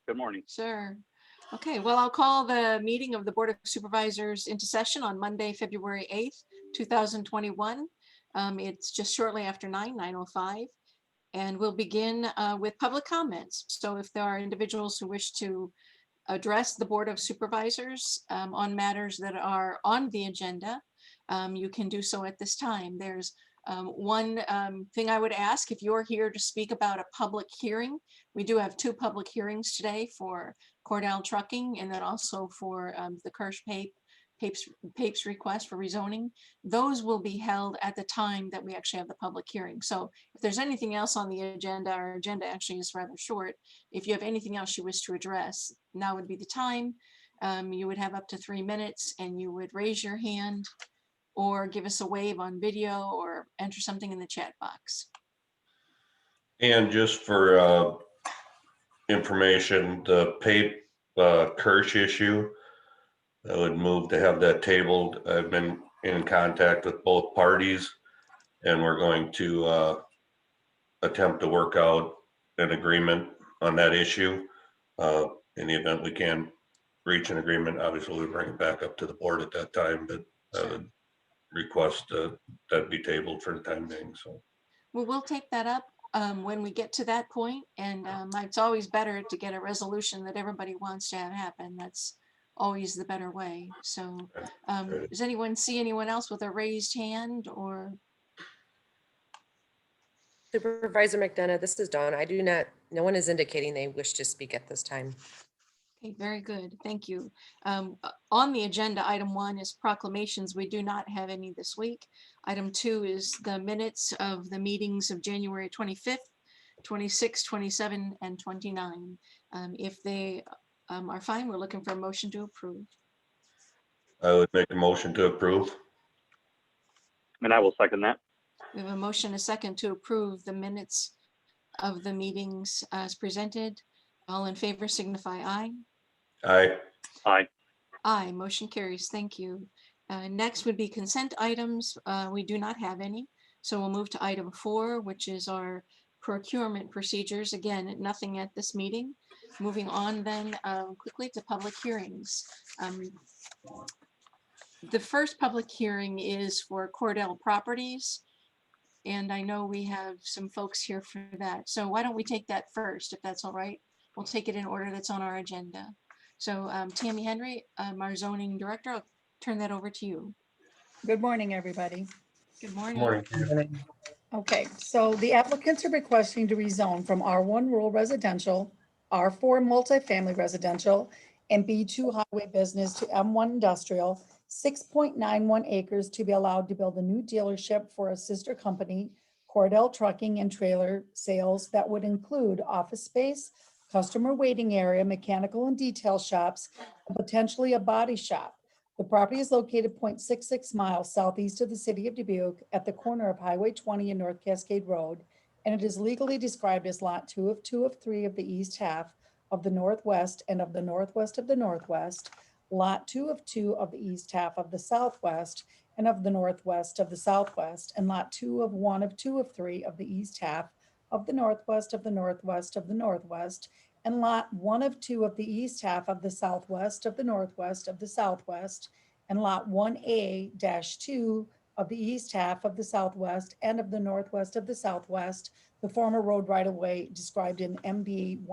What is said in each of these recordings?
Good morning. Sure. Okay, well, I'll call the meeting of the Board of Supervisors into session on Monday, February 8th, 2021. It's just shortly after 9:05, and we'll begin with public comments. So if there are individuals who wish to address the Board of Supervisors on matters that are on the agenda, you can do so at this time. There's one thing I would ask, if you're here to speak about a public hearing, we do have two public hearings today for Courthouse Trucking and then also for the Kirsch Papes request for rezoning. Those will be held at the time that we actually have the public hearing. So if there's anything else on the agenda, our agenda actually is rather short. If you have anything else you wish to address, now would be the time. You would have up to 3 minutes and you would raise your hand or give us a wave on video or enter something in the chat box. And just for information, the Kirsch issue, I would move to have that tabled. I've been in contact with both parties and we're going to attempt to work out an agreement on that issue. In the event we can reach an agreement, obviously we'll bring it back up to the board at that time, but I would request that be tabled for the time being. So well, we'll take that up when we get to that point, and it's always better to get a resolution that everybody wants to have happen. That's always the better way. So does anyone see anyone else with a raised hand? Or Supervisor McDonough, this is Dawn. No one is indicating they wish to speak at this time. okay, very good, thank you. On the agenda, item 1 is proclamations. We do not have any this week. Item 2 is the minutes of the meetings of January 25th, 26, 27, and 29. If they are fine, we're looking for a motion to approve. I would make a motion to approve. And I will second that. We have a motion, a second, to approve the minutes of the meetings as presented. All in favor signify aye. Aye. Aye. Aye, motion carries. Thank you. Next would be consent items. We do not have any. So we'll move to item 4, which is our procurement procedures. Again, nothing at this meeting. Moving on then quickly to public hearings. The first public hearing is for Cordell Properties. And I know we have some folks here for that. So why don't we take that first, if that's all right? We'll take it in order that's on our agenda. So Tammy Henry, our zoning director, I'll turn that over to you. Good morning, everybody. Good morning. Morning. Okay, so the applicants are requesting to rezone from R1 rural residential, R4 multifamily residential, and B2 highway business to M1 industrial, 6.91 acres to be allowed to build a new dealership for a sister company, Cordell Trucking and Trailer Sales, that would include office space, customer waiting area, mechanical and detail shops, and potentially a body shop. The property is located 0.66 miles southeast of the city of Dubuque at the corner of Highway 20 and North Cascade Road, and it is legally described as Lot 2 of 3 of the east half of the Northwest and of the Northwest of the Northwest, Lot 2 of the east half of the Southwest and of the Northwest of the Southwest, and Lot 2 of 3 of the east half of the Northwest of the Northwest of the Northwest, and Lot 1 of the east half of the Southwest of the Northwest of the Southwest, and Lot 1A-2 of the east half of the Southwest and of the Northwest of the Southwest, the former road right-of-way described in MB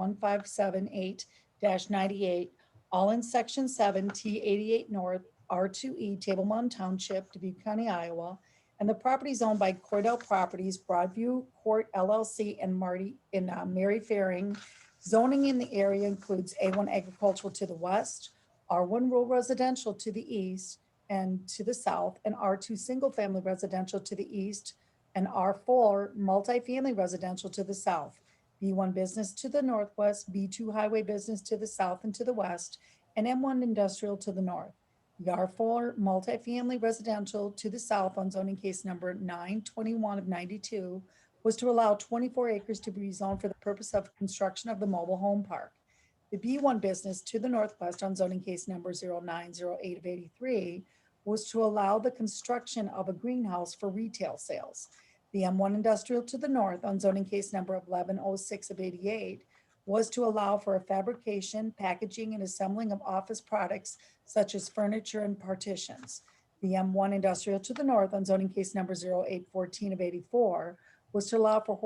1578-98, all in Section 7 T88 North R2E Table Mountain Township, Dubuque County, Iowa, and the property is owned by Cordell Properties, Broadview Court LLC, and Mary Faring. Zoning in the area includes A1 agricultural to the west, R1 rural residential to the east and to the south, and R2 single family residential to the east, and R4 multifamily residential to the south, B1 business to the northwest, B2 highway business to the south and to the west, and M1 industrial to the north. The R4 multifamily residential to the south on zoning case number 921 of 92 was to allow 24 acres to be rezoned for the purpose of construction of the mobile home park. The B1 business to the northwest on zoning case number 0908 of 83 was to allow the construction of a greenhouse for retail sales. The M1 industrial to the north on zoning case number 1106 of 88 was to allow for a fabrication, packaging, and assembling of office products such as furniture and partitions. The M1 industrial to the north on zoning case number 0814 of 84 was to allow for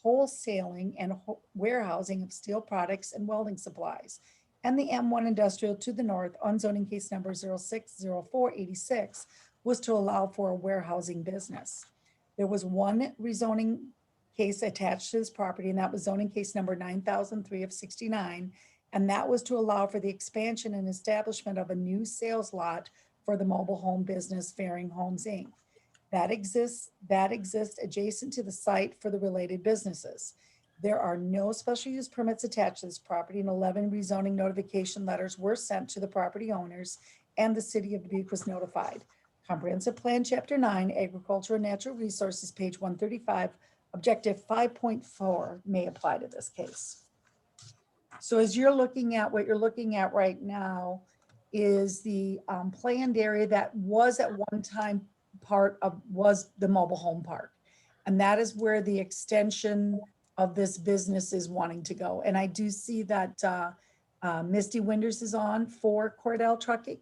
wholesaling and warehousing of steel products and welding supplies. And the M1 industrial to the north on zoning case number 060486 was to allow for a warehousing business. There was one rezoning case attached to this property, and that was zoning case number 9003 of 69. And that was to allow for the expansion and establishment of a new sales lot for the mobile home business Faring Homes Inc. That exists adjacent to the site for the related businesses. There are no special use permits attached to this property, and 11 rezoning notification letters were sent to the property owners, and the city of Dubuque was notified. Comprehensive Plan, Chapter 9, Agriculture and Natural Resources, page 135, Objective 5.4 may apply to this case. So as you're looking at, what you're looking at right now is the planned area that was at one time was the mobile home park. And that is where the extension of this business is wanting to go. And I do see that Misty Winters is on for Cordell Trucking.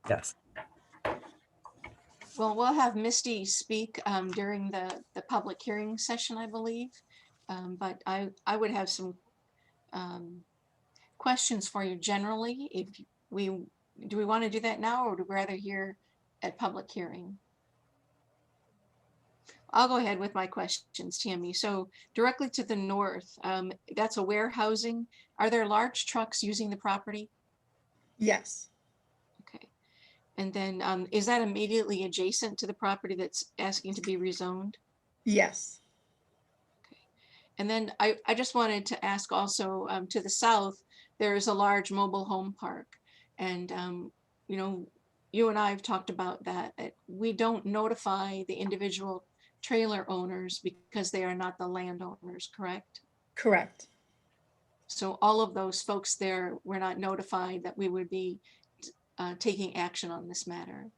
Yes. Well, we'll have Misty speak during the public hearing session, I believe. But I would have some questions for you generally. If do we want to do that now, or would we rather hear at public hearing? I'll go ahead with my questions, Tammy. So directly to the north, that's a warehousing. Are there large trucks using the property? Yes. Okay. And then is that immediately adjacent to the property that's asking to be rezoned? Yes. And then I just wanted to ask also to the south, there is a large mobile home park. And, you know, you and I have talked about that we don't notify the individual trailer owners because they are not the landowners, correct? Correct. So all of those folks there were not notified that we would be taking action on this matter.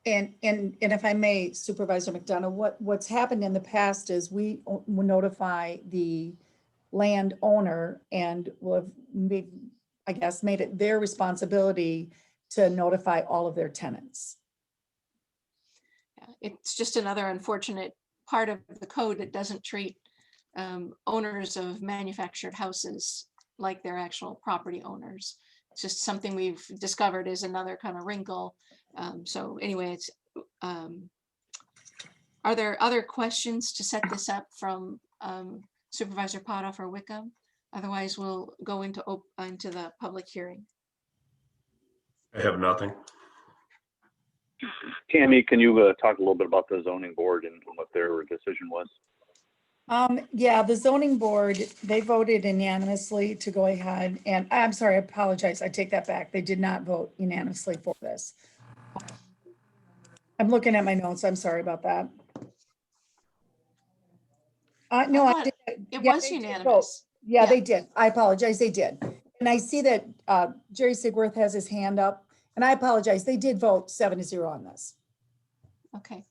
And if I may, Supervisor McDonough, what's happened in the past is we notify the landowner and will have made it their responsibility to notify all of their tenants. Yeah, it's just another unfortunate part of the code that doesn't treat owners of manufactured houses like they're actual property owners. It's just something we've discovered is another kind of wrinkle. So anyway, it's are there other questions to set this up from Supervisor Potoff or Wickham? Otherwise, we'll go into the public hearing. I have nothing. Tammy, can you talk a little bit about the zoning board and what their decision was? Yeah, the zoning board, they voted unanimously to go ahead, and I'm sorry, I apologize. I take that back. They did not vote unanimously for this. I'm looking at my notes. I'm sorry about that. No, I did. It Yeah, was they did vote. unanimous. Yeah, Yeah. they did. I apologize. They did. And I see that Jerry Sigworth has his hand up, and I apologize. They did vote 7-0 on this. Okay.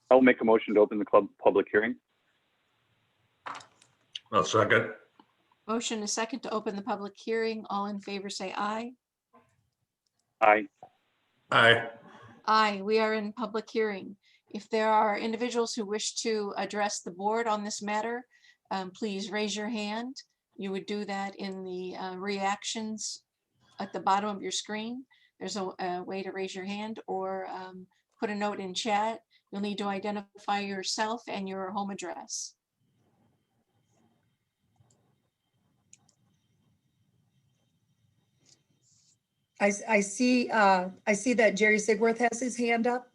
I'll make a motion to open the public hearing. I'll second. Motion is second to open the public hearing. All in favor, say aye. Aye. Aye. Aye, we are in public hearing. If there are individuals who wish to address the board on this matter, please raise your hand. You would do that in the reactions at the bottom of your screen. There's a way to raise your hand or put a note in chat. You'll need to identify yourself and your home address. I see that Jerry Sigworth has his hand up.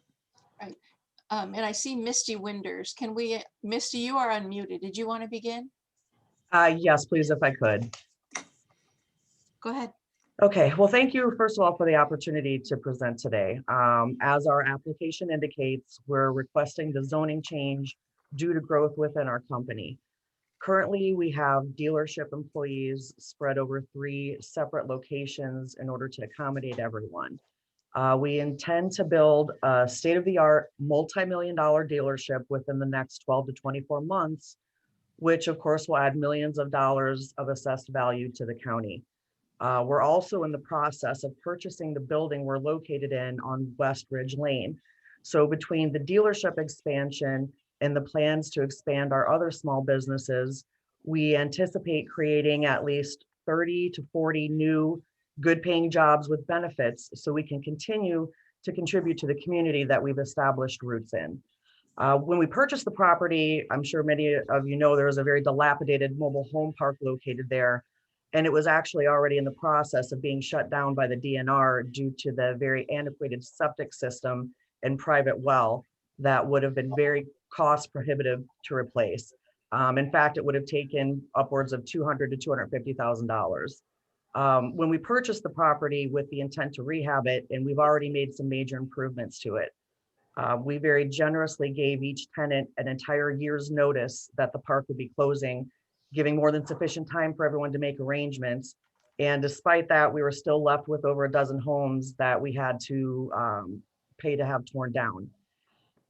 And I see Misty Winters. Can we, Misty, you are unmuted. Did you want to begin? Yes, please, if I could. Go ahead. Okay, well, thank you, first of all, for the opportunity to present today. As our application indicates, we're requesting the zoning change due to growth within our company. Currently, we have dealership employees spread over 3 separate locations in order to accommodate everyone. We intend to build a state-of-the-art multi-million-dollar dealership within the next 12 to 24 months, which of course will add millions of dollars of assessed value to the county. We're also in the process of purchasing the building we're located in on West Ridge Lane. So between the dealership expansion and the plans to expand our other small businesses, we anticipate creating at least 30 to 40 new good paying jobs with benefits so we can continue to contribute to the community that we've established roots in. When we purchased the property, I'm sure many of you know there was a very dilapidated mobile home park located there. And it was actually already in the process of being shut down by the DNR due to the very antiquated septic system and private well that would have been very cost prohibitive to replace. In fact, it would have taken upwards of $200,000 to $250,000. When we purchased the property with the intent to rehab it, and we've already made some major improvements to it. We very generously gave each tenant an entire year's notice that the park would be closing, giving more than sufficient time for everyone to make arrangements. And despite that, we were still left with over a dozen homes that we had to pay to have torn down.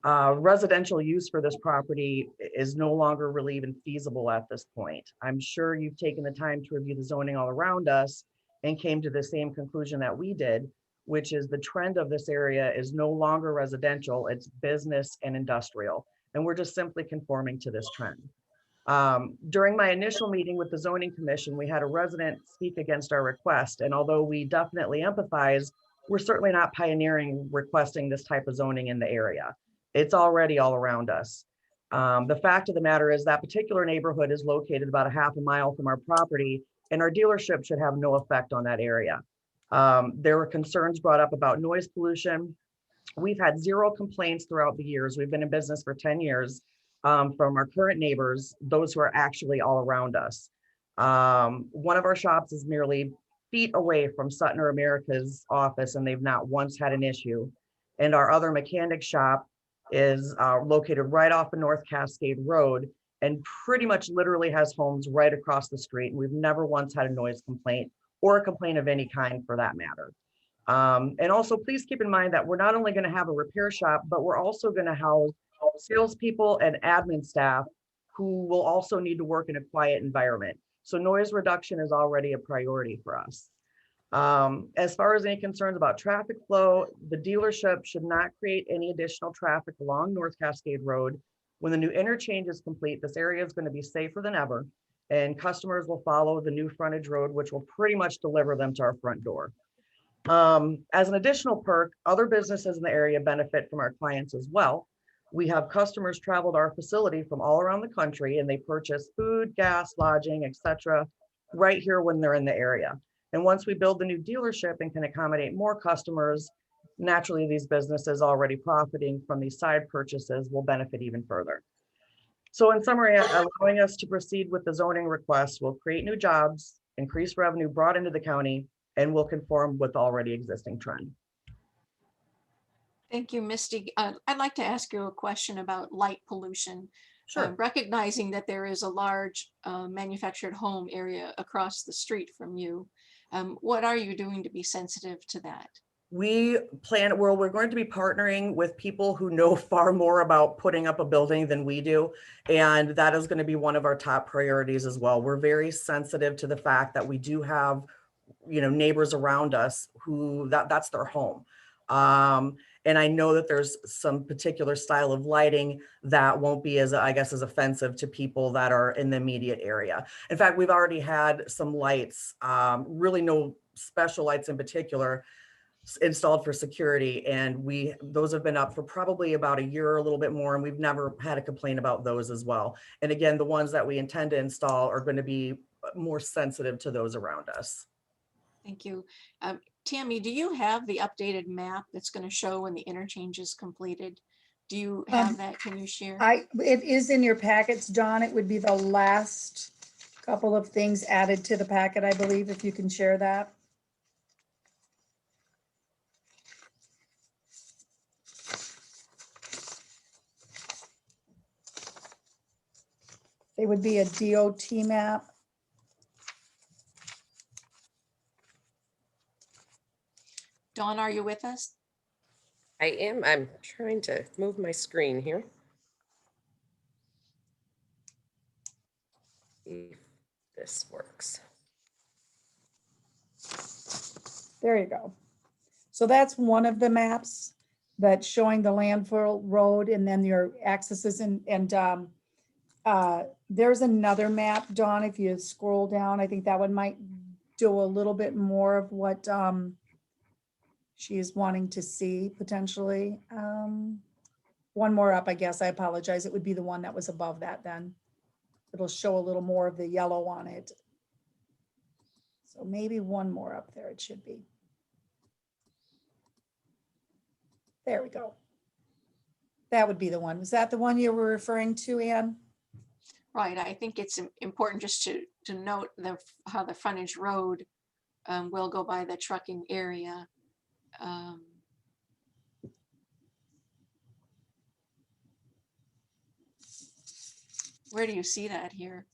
Residential use for this property is no longer really even feasible at this point. I'm sure you've taken the time to review the zoning all around us and came to the same conclusion that we did, which is the trend of this area is no longer residential, it's business and industrial. And we're just simply conforming to this trend. During my initial meeting with the zoning commission, we had a resident speak against our request. And although we definitely empathize, we're certainly not pioneering requesting this type of zoning in the area. It's already all around us. The fact of the matter is that particular neighborhood is located about a half a mile from our property, and our dealership should have no effect on that area. There were concerns brought up about noise pollution. We've had zero complaints throughout the years. We've been in business for 10 years from our current neighbors, those who are actually all around us. One of our shops is merely feet away from Sutton or America's office, and they've not once had an issue. And our other mechanic shop is located right off of North Cascade Road and pretty much literally has homes right across the street. And we've never once had a noise complaint or a complaint of any kind for that matter. And also please keep in mind that we're not only going to have a repair shop, but we're also going to house salespeople and admin staff who will also need to work in a quiet environment. So noise reduction is already a priority for us. As far as any concerns about traffic flow, the dealership should not create any additional traffic along North Cascade Road. When the new interchange is complete, this area is going to be safer than ever, and customers will follow the new frontage road, which will pretty much deliver them to our front door. As an additional perk, other businesses in the area benefit from our clients as well. We have customers travel to our facility from all around the country, and they purchase food, gas, lodging, etc. right here when they're in the area. And once we build the new dealership and can accommodate more customers, naturally these businesses already profiting from these side purchases will benefit even further. So in summary, allowing us to proceed with the zoning request will create new jobs, increase revenue brought into the county, and will conform with already existing trend. Thank you, Misty. I'd like to ask you a question about light pollution. Sure. Recognizing that there is a large manufactured home area across the street from you, what are you doing to be sensitive to that? We're going to be partnering with people who know far more about putting up a building than we do. And that is going to be one of our top priorities as well. We're very sensitive to the fact that we do have, neighbors around us who that's their home. And I know that there's some particular style of lighting that won't be as offensive to people that are in the immediate area. In fact, we've already had some lights, really no special lights in particular, installed for security. And those have been up for probably about a year or a little bit more. And we've never had a complaint about those as well. And again, the ones that we intend to install are going to be more sensitive to those around us. Thank you. Tammy, do you have the updated map that's going to show when the interchange is completed? Do you have that? Can you share? It is in your packets, Dawn. It would be the last couple of things added to the packet, I believe, if you can share that. It would be a DOT map. Dawn, are you with us? I am. I'm trying to move my screen here. If this works. There you go. So that's one of the maps that's showing the landfill road and then your accesses and there's another map, Dawn, if you scroll down, I think that one might do a little bit more of what she is wanting to see potentially. One more up, I guess. I apologize. It would be the one that was above that then. It'll show a little more of the yellow on it. So maybe one more up there it should be. There we go. That would be the one. Was that the one you were referring to, Ann? Right, I think it's important just to note how the frontage road will go by the trucking area. Where do you see that here?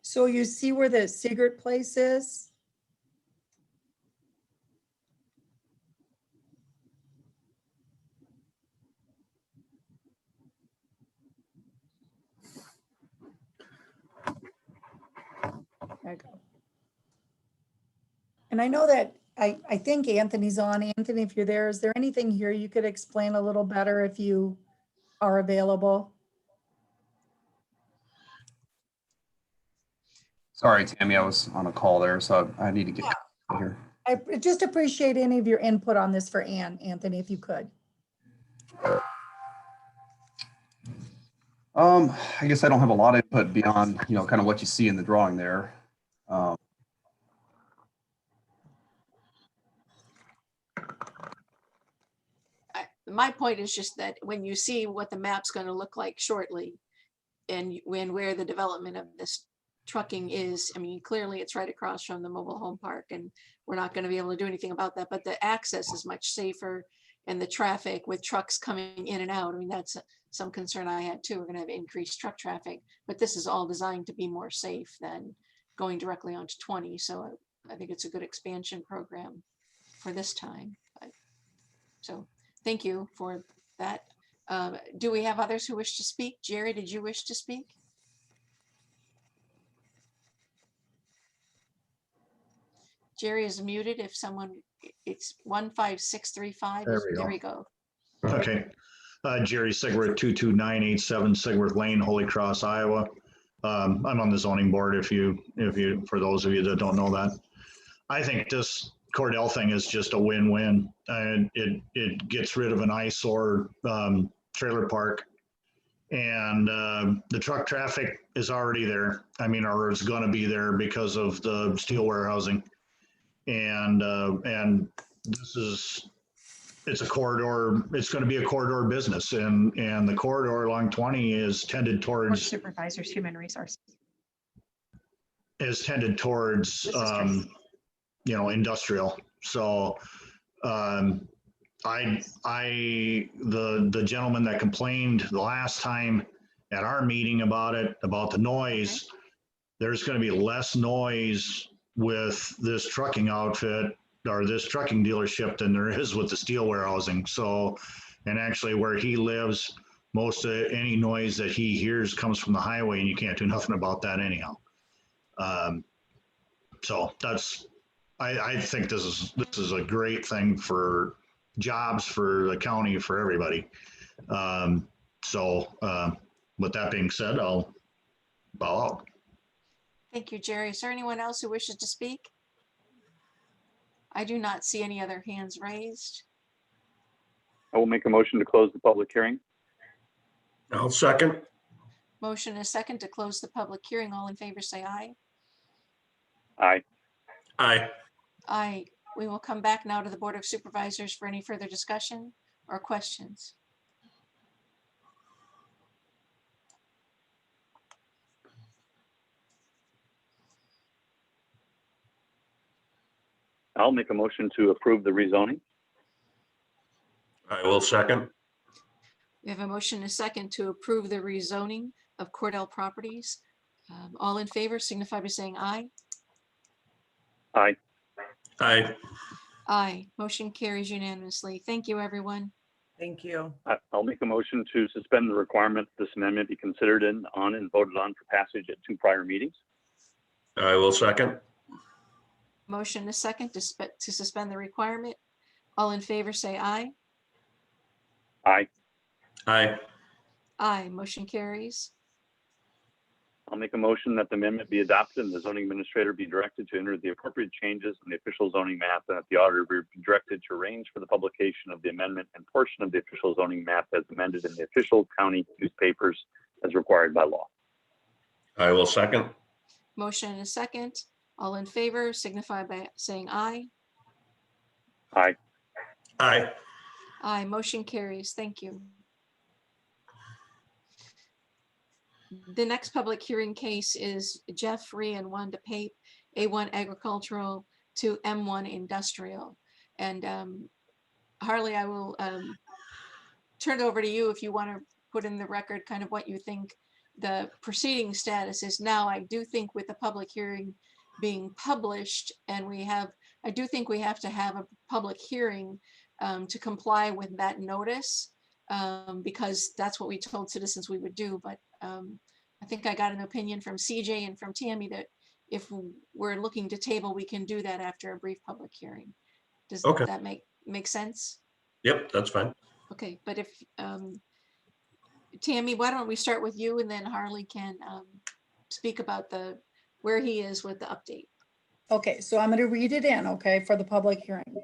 So you see where the Sigurd place is? There you go. And I know that I think Anthony's on. Anthony, if you're there, is there anything here you could explain a little better if you are available? Sorry, Tammy, I was on a call there, so I need to get out of here. I just appreciate any of your input on this for Ann, Anthony, if you could. I guess I don't have a lot of input beyond, kind of what you see in the drawing there. My point is just that when you see what the map's going to look like shortly and where the development of this trucking is, I mean, clearly it's right across from the mobile home park and we're not going to be able to do anything about that, but the access is much safer and the traffic with trucks coming in and out. I mean, that's some concern I had too. We're going to have increased truck traffic, but this is all designed to be more safe than going directly onto 20. So I think it's a good expansion program for this time. So thank you for that. Do we have others who wish to speak? Jerry, did you wish to speak? Jerry is muted. If someone, it's 15635. There we go. Okay. Jerry Sigworth, 22987 Sigworth Lane, Holy Cross, Iowa. I'm on the zoning board for those of you that don't know that. I think this Cordell thing is just a win-win, and it gets rid of an eyesore trailer park, and the truck traffic is already there. I mean, or is going to be there because of the steel warehousing, and it's a corridor. It's going to be a corridor business, and the corridor along 20 is tended towards Supervisors, Human Resources. Is tended towards industrial. So the gentleman that complained the last time at our meeting about the noise, there's going to be less noise with this trucking outfit or this trucking dealership than there is with the steel warehousing. So, and actually where he lives, most of any noise that he hears comes from the highway, and you can't do nothing about that anyhow. So I think this is a great thing for jobs, for the county, for everybody. With that being said, I'll bow out. Thank you, Jerry. Is there anyone else who wishes to speak? I do not see any other hands raised. I will make a motion to close the public hearing. I'll second. Motion is second to close the public hearing. All in favor, say aye. Aye. Aye. Aye. We will come back now to the Board of Supervisors for any further discussion or questions. I'll make a motion to approve the rezoning. I will second. We have a motion and a second to approve the rezoning of Cordell properties. All in favor signify by saying aye. Aye. Aye. Aye. Motion carries unanimously. Thank you, everyone. Thank you. I'll make a motion to suspend the requirement that this amendment be considered on and voted on for passage at 2 prior meetings. I will second. Motion is second to suspend the requirement. All in favor, say aye. Aye. Aye. Aye. Motion carries. I'll make a motion that the amendment be adopted and the zoning administrator be directed to enter the appropriate changes in the official zoning map, and that the auditor be directed to arrange for the publication of the amendment and portion of the official zoning map as amended in the official county newspapers as required by law. I will second. Motion is second. All in favor signify by saying aye. Aye. Aye. Aye. Motion carries. Thank you. The next public hearing case is Jeffrey and Wanda Pape, A1 Agricultural to M1 Industrial. And Harley, I will turn it over to you if you want to put in the record kind of what you think the proceeding status is now. I do think with the public hearing being published, and I do think we have to have a public hearing to comply with that notice, because that's what we told citizens we would do. But I think I got an opinion from CJ and from Tammy that if we're looking to table, we can do that after a brief public hearing. Does Okay. that make sense? Yep, that's fine. Okay, but if Tammy, why don't we start with you, and then Harley can speak about where he is with the update. Okay, so I'm going to read it in, okay, for the public hearing.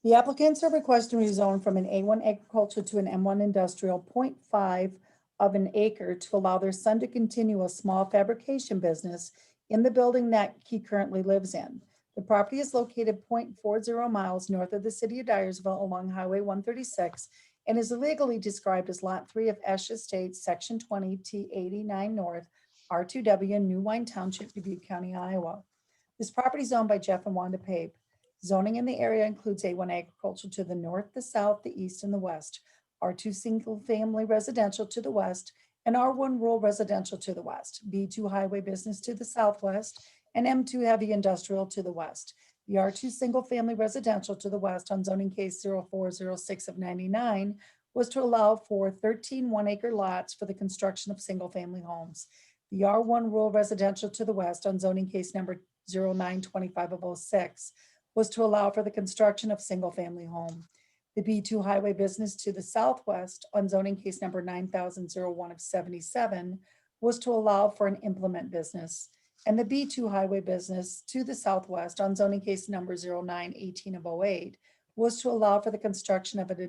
The applicants are requesting rezone from an A1 agriculture to an M1 industrial 0.5 of an acre to allow their son to continue a small fabrication business in the building that he currently lives in. The property is located 0.40 miles north of the city of Dyersville along Highway 136 and is legally described as Lot 3 of Esch Estates, Section 20 T89 North, R2W, New Wine Township, Dubuque County, Iowa. This property is owned by Jeff and Wanda Pape. Zoning in the area includes A1 agriculture to the north, the south, the east, and the west, R2 single-family residential to the west, and R1 rural residential to the west, B2 highway business to the southwest, and M2 heavy industrial to the west. The R2 single-family residential to the west on zoning case 0406 of 99 was to allow for 13 one-acre lots for the construction of single-family homes. The R1 rural residential to the west on zoning case number 0925 of 06 was to allow for the construction of single-family home. The B2 highway business to the southwest on zoning case number 9001 of 77 was to allow for an implement business. And the B2 highway business to the southwest on zoning case number 0918 of 08 was to allow for the construction of an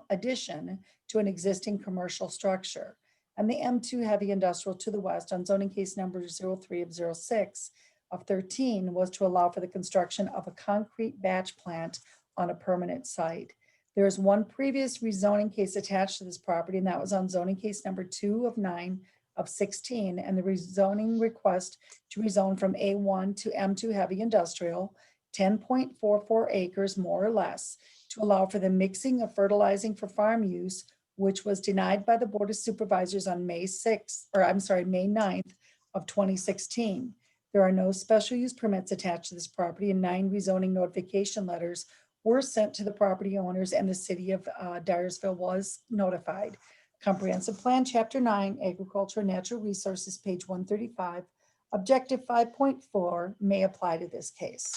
addition to an existing commercial structure. And the M2 heavy industrial to the west on zoning case number 03 of 06 of 13 was to allow for the construction of a concrete batch plant on a permanent site. There is one previous rezoning case attached to this property, and that was on zoning case number 2 of 9 of 16, and the rezoning request to rezone from A1 to M2 heavy industrial, 10.44 acres more or less, to allow for the mixing of fertilizing for farm use, which was denied by the Board of Supervisors on May 9th of 2016. There are no special use permits attached to this property, and 9 rezoning notification letters were sent to the property owners, and the city of Dyersville was notified. Comprehensive Plan, Chapter 9, Agriculture and Natural Resources, page 135, Objective 5.4 may apply to this case.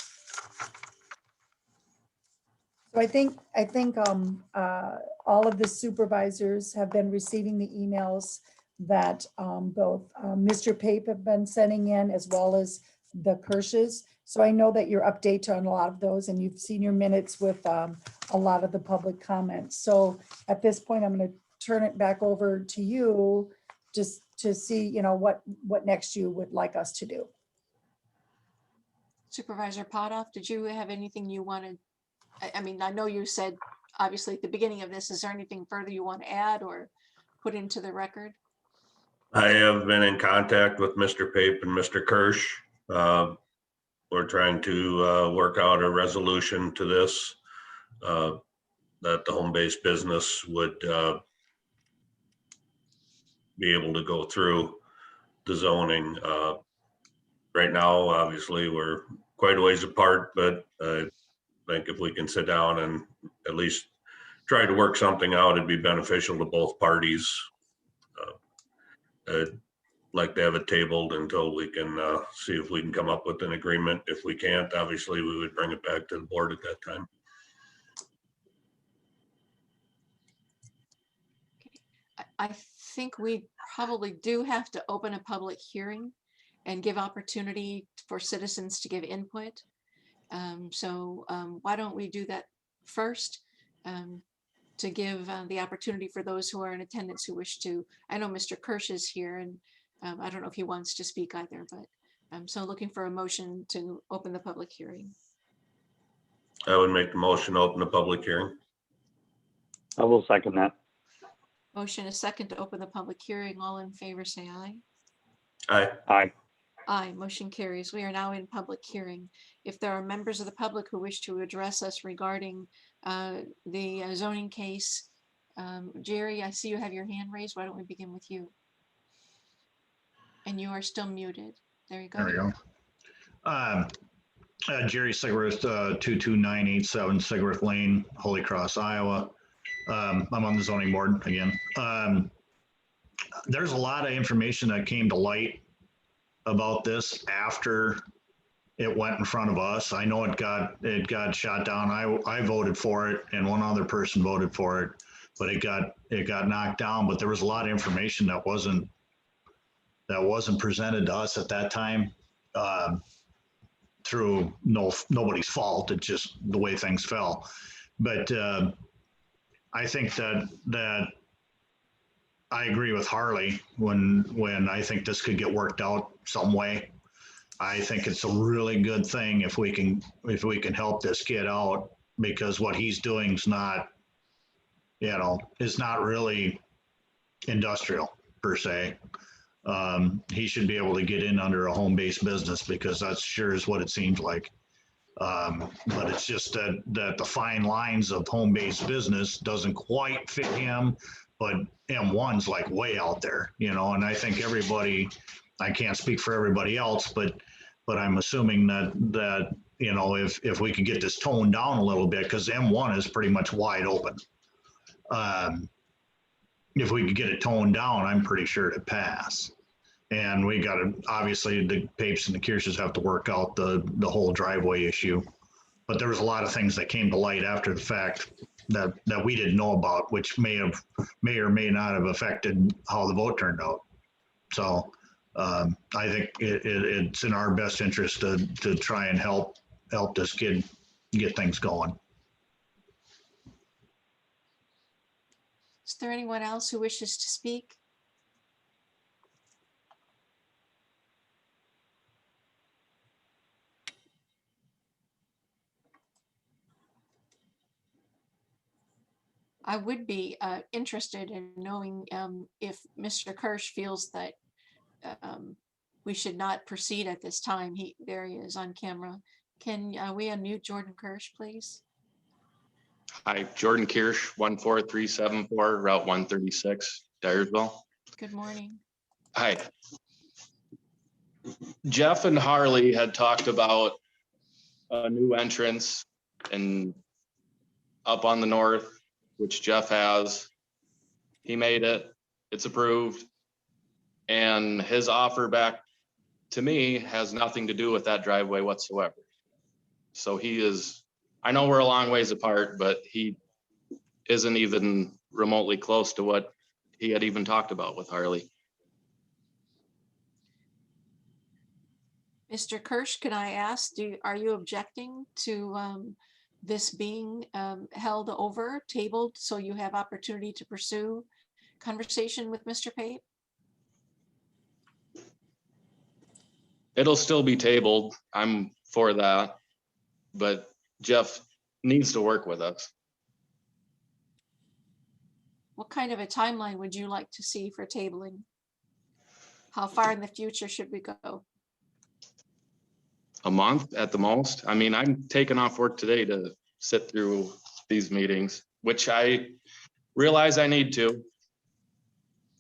So I think all of the supervisors have been receiving the emails that both Mr. Pape have been sending in, as well as the Kirsches. So I know that you're updated on a lot of those, and you've seen your minutes with a lot of the public comments. So at this point, I'm going to turn it back over to you just to see, what next you would like us to do. Supervisor Potoff, did you have anything you wanted? I mean, I know you said, obviously, at the beginning of this, is there anything further you want to add or put into the record? I have been in contact with Mr. Pape and Mr. Kirsch. We're trying to work out a resolution to this, that the home-based business would be able to go through the zoning. Right now, obviously, we're quite a ways apart, but I think if we can sit down and at least try to work something out, it'd be beneficial to both parties. I'd like to have it tabled until we can see if we can come up with an agreement. If we can't, obviously we would bring it back to the board at that time. I think we probably do have to open a public hearing and give opportunity for citizens to give input. So why don't we do that first, to give the opportunity for those who are in attendance who wish to. I know Mr. Kirsch is here, and I don't know if he wants to speak either, but I'm so looking for a motion to open the public hearing. I would make the motion to open the public hearing. I will second that. Motion is second to open the public hearing. All in favor, say aye. Aye. Aye. Aye, motion carries. We are now in public hearing. If there are members of the public who wish to address us regarding the zoning case, Jerry, I see you have your hand raised. Why don't we begin with you? And you are still muted. There you go. There we go. Jerry Sigworth, 22987 Sigworth Lane, Holy Cross, Iowa. I'm on the zoning board again. There's a lot of information that came to light about this after it went in front of us. I know it got shot down. I voted for it, and one other person voted for it, but it got knocked down. But there was a lot of information that wasn't presented to us at that time, through nobody's fault. It's just the way things fell. But I think that I agree with Harley when I think this could get worked out some way. I think it's a really good thing if we can help this kid out, because what he's doing is not really industrial per se. He should be able to get in under a home-based business, because that sure is what it seems like. But it's just that the fine lines of home-based business doesn't quite fit him, but M1's like way out there, and I think everybody, I can't speak for everybody else, but I'm assuming that if we could get this toned down a little bit, because M1 is pretty much wide open. If we could get it toned down, I'm pretty sure it'd pass. And we got to, obviously the Papes and the Kirches have to work out the whole driveway issue. But there was a lot of things that came to light after the fact that we didn't know about, which may or may not have affected how the vote turned out. So I think it's in our best interest to try and help this kid get things going. Is there anyone else who wishes to speak? I would be interested in knowing if Mr. Kirsch feels that we should not proceed at this time. There he is on camera. Can we unmute Jordan Kirsch, please? Hi, Jordan Kirsch, 14374, Route 136, Dyersville. Good morning. Hi. Jeff and Harley had talked about a new entrance and up on the north, which Jeff has. He made it, it's approved. And his offer back to me has nothing to do with that driveway whatsoever. So I know we're a long ways apart, but he isn't even remotely close to what he had even talked about with Harley. Mr. Kirsch, can I ask, are you objecting to this being held over, tabled, so you have opportunity to pursue conversation with Mr. Pape? It'll still be tabled. I'm for that, but Jeff needs to work with us. What kind of a timeline would you like to see for tabling? How far in the future should we go? A month at the most. I mean, I'm taking off work today to sit through these meetings, which I realize I need to.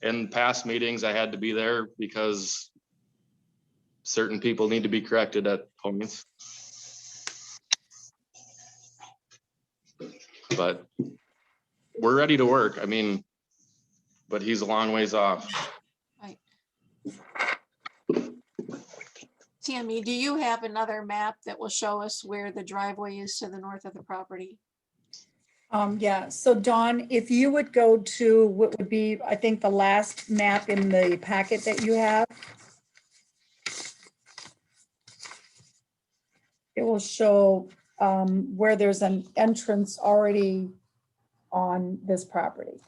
In past meetings, I had to be there because certain people need to be corrected at points. but we're ready to work. I mean, but he's a long ways off. Right. Tammy, do you have another map that will show us where the driveway is to the north of the property? Yeah, so Dawn, if you would go to what would be, I think, the last map in the packet that you have. It will show where there's an entrance already on this property.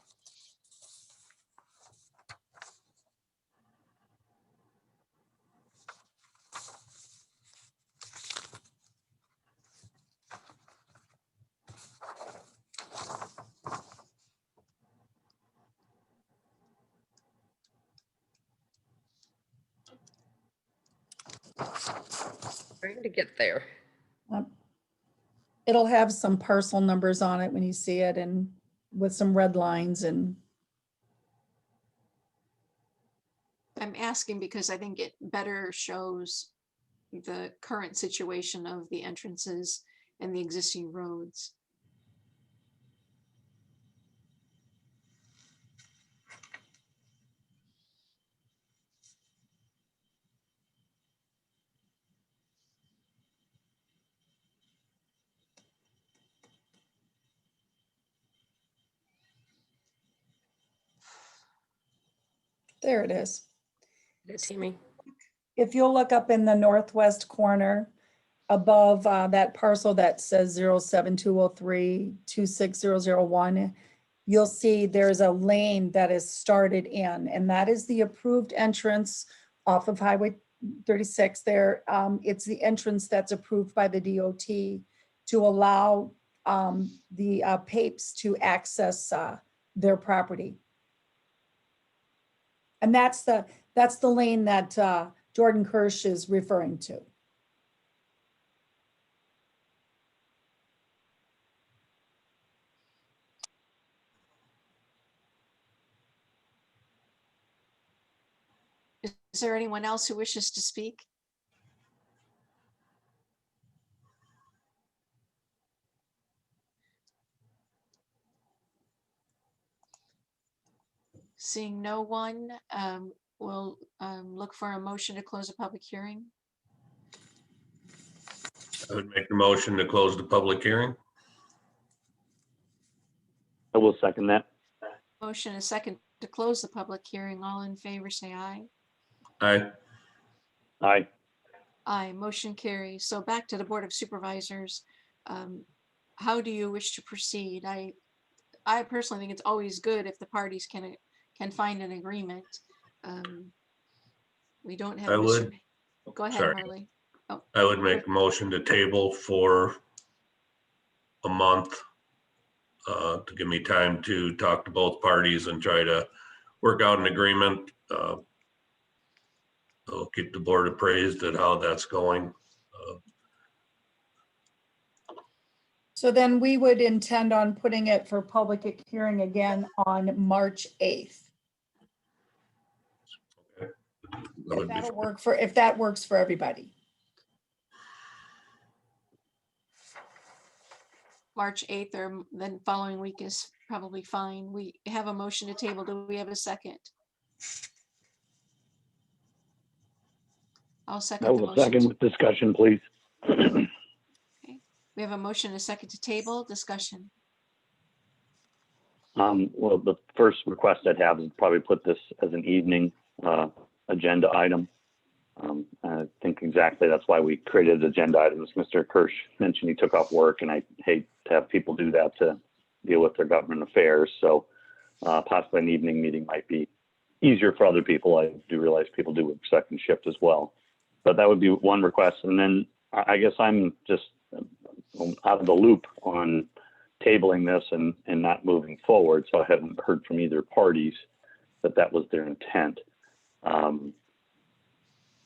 Trying to get there. It'll have some parcel numbers on it when you see it, and with some red lines. And I'm asking because I think it better shows the current situation of the entrances and the existing roads. there it is. Tammy. If you'll look up in the northwest corner above that parcel that says 07203-26001, you'll see there's a lane that is started in, and that is the approved entrance off of Highway 36 there. It's the entrance that's approved by the DOT to allow the PAPEs to access their property. And that's the lane that Jordan Kirsch is referring to. Is there anyone else who wishes to speak? Seeing no one, we'll look for a motion to close a public hearing. I would make the motion to close the public hearing. I will second that. Motion is second to close the public hearing. All in favor, say aye. Aye. Aye. Aye, motion carries. So back to the Board of Supervisors. How do you wish to proceed? I personally think it's always good if the parties can find an agreement. We don't have. I would. Go ahead, Sorry. Harley. Oh, I would make a motion to table for a month to give me time to talk to both parties and try to work out an agreement. I'll keep the board appraised at how that's going. So then we would intend on putting it for public hearing again on March 8th. That would be That'll work for, if that works for everybody. March 8th or then following week is probably fine. We have a motion to table. Do we have a second? I'll second I the will motion. second with discussion, please. Okay. We have a motion, a second to table, discussion. Well, the first request I'd have is probably put this as an evening agenda item. I think exactly that's why we created agenda items. Mr. Kirsch mentioned he took off work, and I hate to have people do that to deal with their government affairs. So possibly an evening meeting might be easier for other people. I do realize people do work second shift as well, but that would be one request. And then I guess I'm just out of the loop on tabling this and not moving forward. So I haven't heard from either parties that was their intent.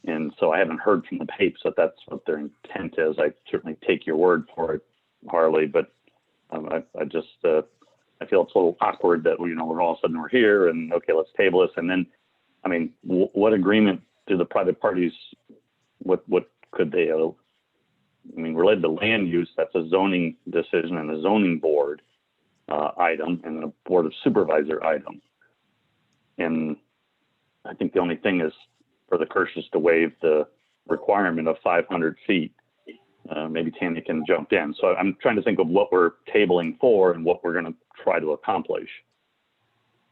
And so I haven't heard from the PAPEs that that's what their intent is. I certainly take your word for it, Harley, but I just, I feel it's a little awkward that, we're all of a sudden we're here and okay, let's table this. And then, I mean, what agreement do the private parties, what could they, related to land use, that's a zoning decision and a zoning board. item and a Board of Supervisor item. And I think the only thing is for the Kirsches to waive the requirement of 500 feet. Maybe Tammy can jump in. So I'm trying to think of what we're tabling for and what we're going to try to accomplish.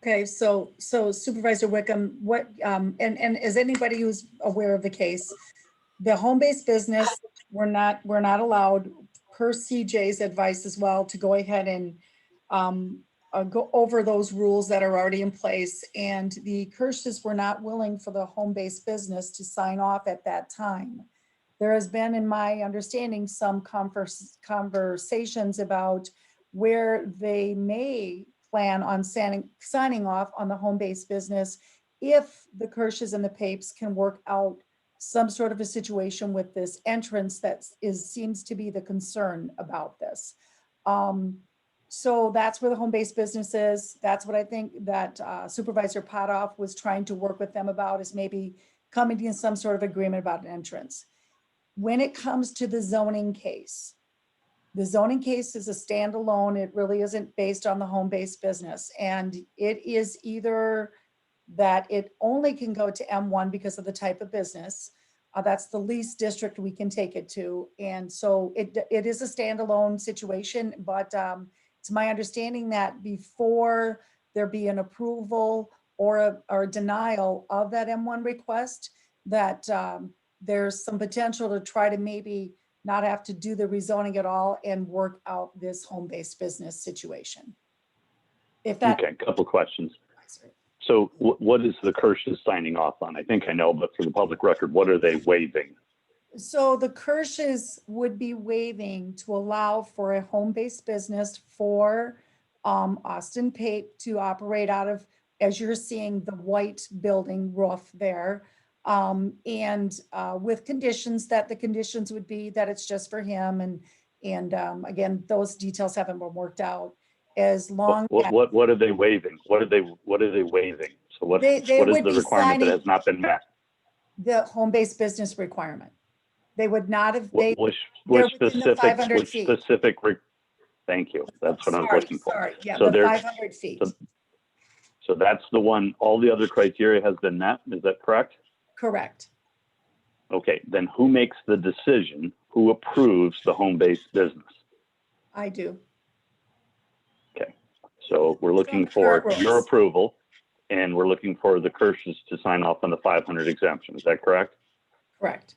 Okay, so Supervisor Wickham, what, and is anybody who's aware of the case, the home-based business, we're not allowed, per CJ's advice as well, to go ahead and go over those rules that are already in place. And the Kirsches were not willing for the home-based business to sign off at that time. There has been, in my understanding, some conversations about where they may plan on signing off on the home-based business if the Kirsches and the Papes can work out some sort of a situation with this entrance that seems to be the concern about this. So that's where the home-based business is. That's what I think that Supervisor Potoff was trying to work with them about, is maybe coming to some sort of agreement about an entrance. When it comes to the zoning case is a standalone. It really isn't based on the home-based business. And it is either that it only can go to M1 because of the type of business. That's the least district we can take it to. And so it is a standalone situation, but it's my understanding that before there be an approval or a denial of that M1 request, that there's some potential to try to maybe not have to do the rezoning at all and work out this home-based business situation. If that. Okay, a couple questions. So what is the Kirsches signing off on? I think I know, but for the public record, what are they waiving? So the Kirsches would be waiving to allow for a home-based business for Austin Pape to operate out of, as you're seeing, the white building roof there. And with conditions, that the conditions would be that it's just for him. And again, those details haven't been worked out. As long as what are they waiving? What are they waiving? So what is the requirement that has not been met? The home-based business requirement. They would not have. Which specific? Thank you. That's what I'm looking for. Sorry. Yeah, so the 500 feet. So that's the one. All the other criteria has been met. Is that correct? Correct. Okay. Then who makes the decision? Who approves the home-based business? I do. Okay. So we're looking for your approval, and we're looking for the Kirsches to sign off on the 500 exemption. Is that correct? Correct.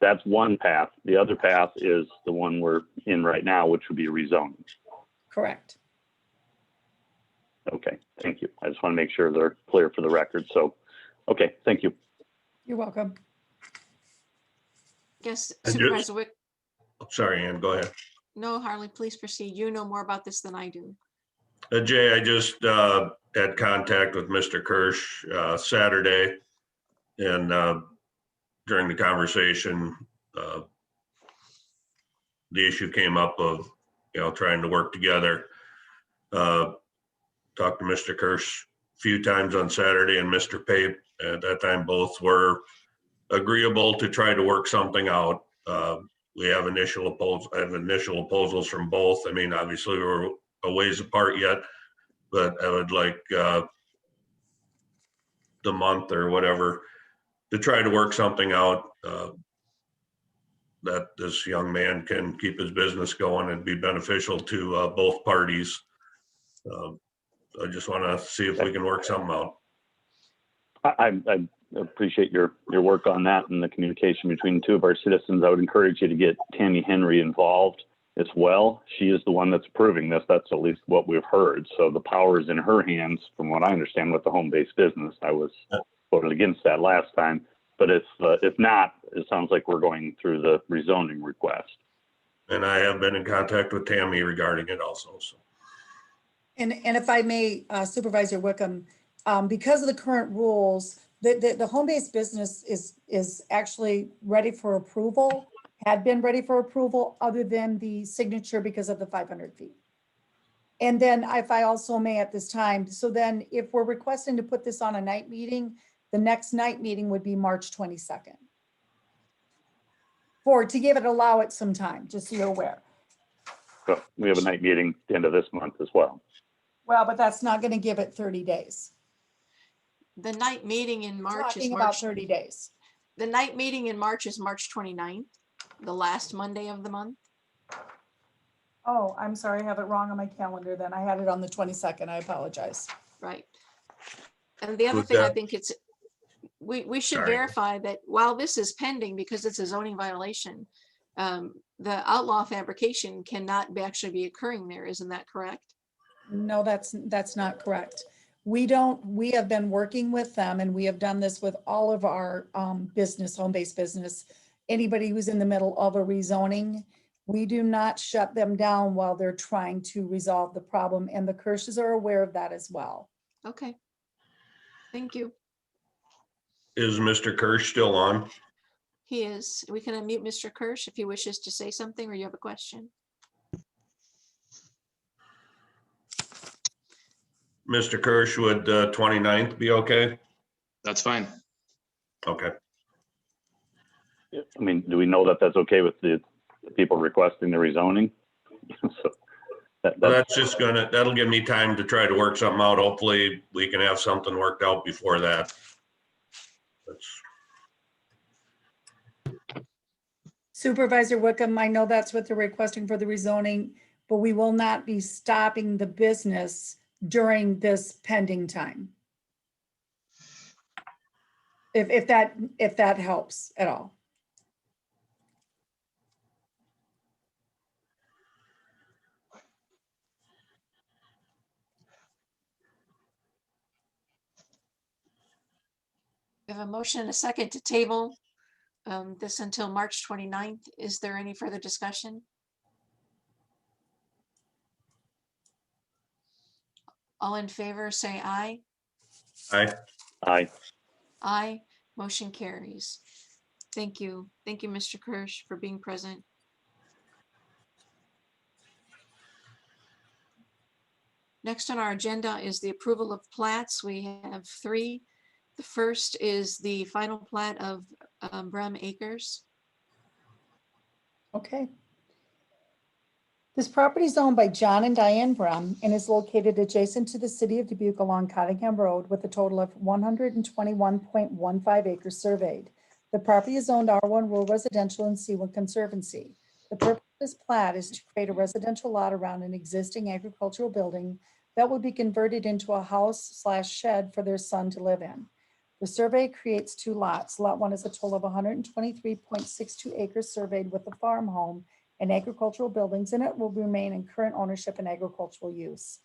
That's one path. The other path is the one we're in right now, which would be rezoning. Correct. Okay, thank you. I just want to make sure they're clear for the record. So, okay, thank you. You're welcome. Guess Supervisor Wick. Sorry, Ann, go ahead. No, Harley, please proceed. You know more about this than I do. Jay, I just had contact with Mr. Kirsch Saturday, and during the conversation, the issue came up of, trying to work together. Talked to Mr. Kirsch a few times on Saturday, and Mr. Pape at that time, both were agreeable to try to work something out. We have initial proposals from both. I mean, obviously we're a ways apart yet, but I would like the month or whatever to try to work something out that this young man can keep his business going and be beneficial to both parties. I just want to see if we can work something out. I appreciate your work on that and the communication between two of our citizens. I would encourage you to get Tammy Henry involved as well. She is the one that's approving this. That's at least what we've heard. So the power is in her hands, from what I understand, with the home-based business. I was voted against that last time, but if not, it sounds like we're going through the rezoning request. And I have been in contact with Tammy regarding it also. So. And if I may, Supervisor Wickham, because of the current rules, the home-based business is actually ready for approval, had been ready for approval, other than the signature because of the 500 feet. And then if I also may at this time, so then if we're requesting to put this on a night meeting, the next night meeting would be March 22nd. To allow it some time, just so you're aware. So we have a night meeting at the end of this month as well. Well, but that's not gonna give it 30 days. The night meeting in March is Talking about March. 30 days. The night meeting in March is March 29th, the last Monday of the month. Oh, I'm sorry, I have it wrong on my calendar then. I had it on the 22nd. I apologize. Right. And the other Would thing I that- think we should Sorry. verify that while this is pending, because it's a zoning violation, the outlaw fabrication cannot actually be occurring there. Isn't that correct? No, that's not correct. We have been working with them, and we have done this with all of our business, home-based business. Anybody who's in the middle of a rezoning, we do not shut them down while they're trying to resolve the problem, and the Kirsches are aware of that as well. Okay. Thank you. Is Mr. Kirsch still on? He is. We can unmute Mr. Kirsch if he wishes to say something or you have a question. Mr. Kirsch, would 29th be okay? That's fine. Okay. I mean, do we know that that's okay with the people requesting the rezoning? So Well, that's just that'll give me time to try to work something out. Hopefully we can have something worked out before that. Supervisor Wickham, I know that's what they're requesting for the rezoning, but we will not be stopping the business during this pending time. If that helps at all. We have a motion and a second to table this until March 29th. Is there any further discussion? All in favor, say aye. Aye. Aye. Aye. Motion carries. Thank you. Thank you, Mr. Kirsch, for being present. Next on our agenda is the approval of plats. We have three. The first is the final plat of Brum Acres. Okay. This property is owned by John and Diane Brum and is located adjacent to the city of Dubuque along Cottingham Road with a total of 121.15 acres surveyed. The property is zoned R1 Rural Residential and C1 Conservancy. The purpose of this plat is to create a residential lot around an existing agricultural building that will be converted into a house/shed for their son to live in. The survey creates two lots. Lot 1 is a total of 123.62 acres surveyed with a farm home and agricultural buildings, and it will remain in current ownership and agricultural use.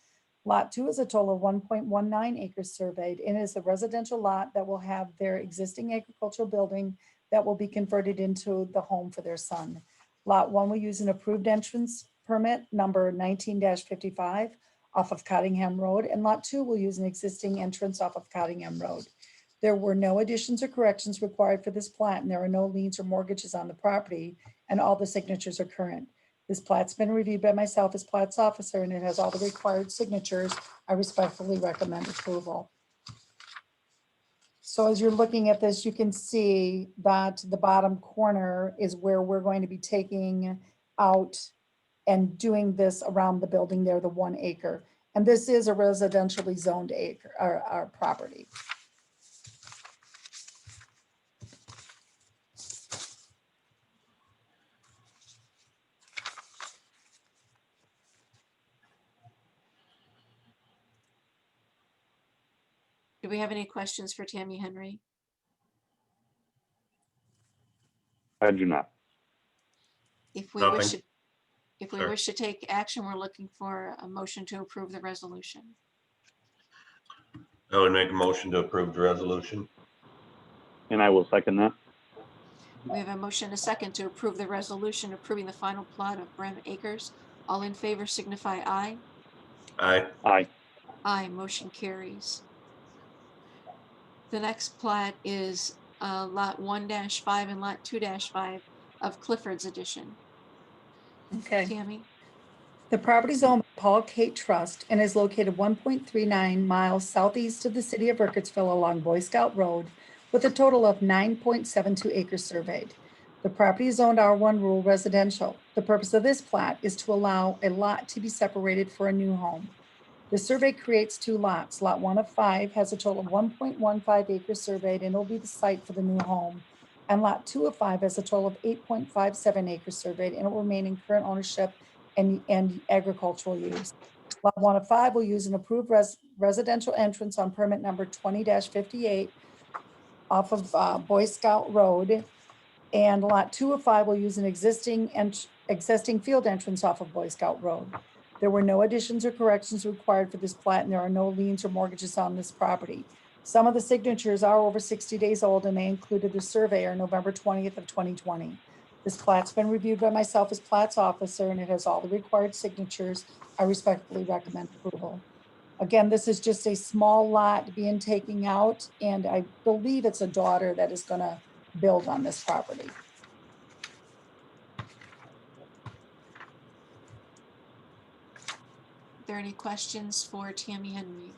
Lot 2 is a total of 1.19 acres surveyed and is a residential lot that will have their existing agricultural building that will be converted into the home for their son. Lot 1 will use an approved entrance permit number 19-55 off of Cottingham Road, and Lot 2 will use an existing entrance off of Cottingham Road. There were no additions or corrections required for this plat, and there are no liens or mortgages on the property, and all the signatures are current. This plat's been reviewed by myself as Platts officer, and it has all the required signatures. I respectfully recommend approval. So as you're looking at this, you can see that the bottom corner is where we're going to be taking out and doing this around the building there, the 1 acre. And this is a residentially zoned acre, our property. Do we have any questions for Tammy Henry? I do not. If we Nothing. wish to, if we Sure. wish to take action, we're looking for a motion to approve the resolution. I would make a motion to approve the resolution. And I will second that. We have a motion and a second to approve the resolution approving the final plot of Brum Acres. All in favor signify aye. Aye. Aye. Aye, motion carries. The next plat is lot 1-5 and lot 2-5 of Clifford's Edition. Okay. Tammy? The property is owned by Paul Kate Trust and is located 1.39 miles southeast of the city of Rickettsville along Boy Scout Road with a total of 9.72 acres surveyed. The property is zoned R1 rural residential. The purpose of this plat is to allow a lot to be separated for a new home. The survey creates 2 lots. Lot 1 of 5 has a total of 1.15 acres surveyed and will be the site for the new home. And Lot 2 of 5 has a total of 8.57 acres surveyed and it will remain in current ownership and agricultural use. Lot 1 of 5 will use an approved residential entrance on permit number 20-58 off of Boy Scout Road. And Lot 2 of 5 will use an existing field entrance off of Boy Scout Road. There were no additions or corrections required for this plat, and there are no liens or mortgages on this property. Some of the signatures are over 60 days old, and they included the surveyor November 20th of 2020. This plat's been reviewed by myself as Platts officer, and it has all the required signatures. I respectfully recommend approval. Again, this is just a small lot being taken out, and I believe it's a daughter that is going to build on this property. Are there any questions for Tammy Henry?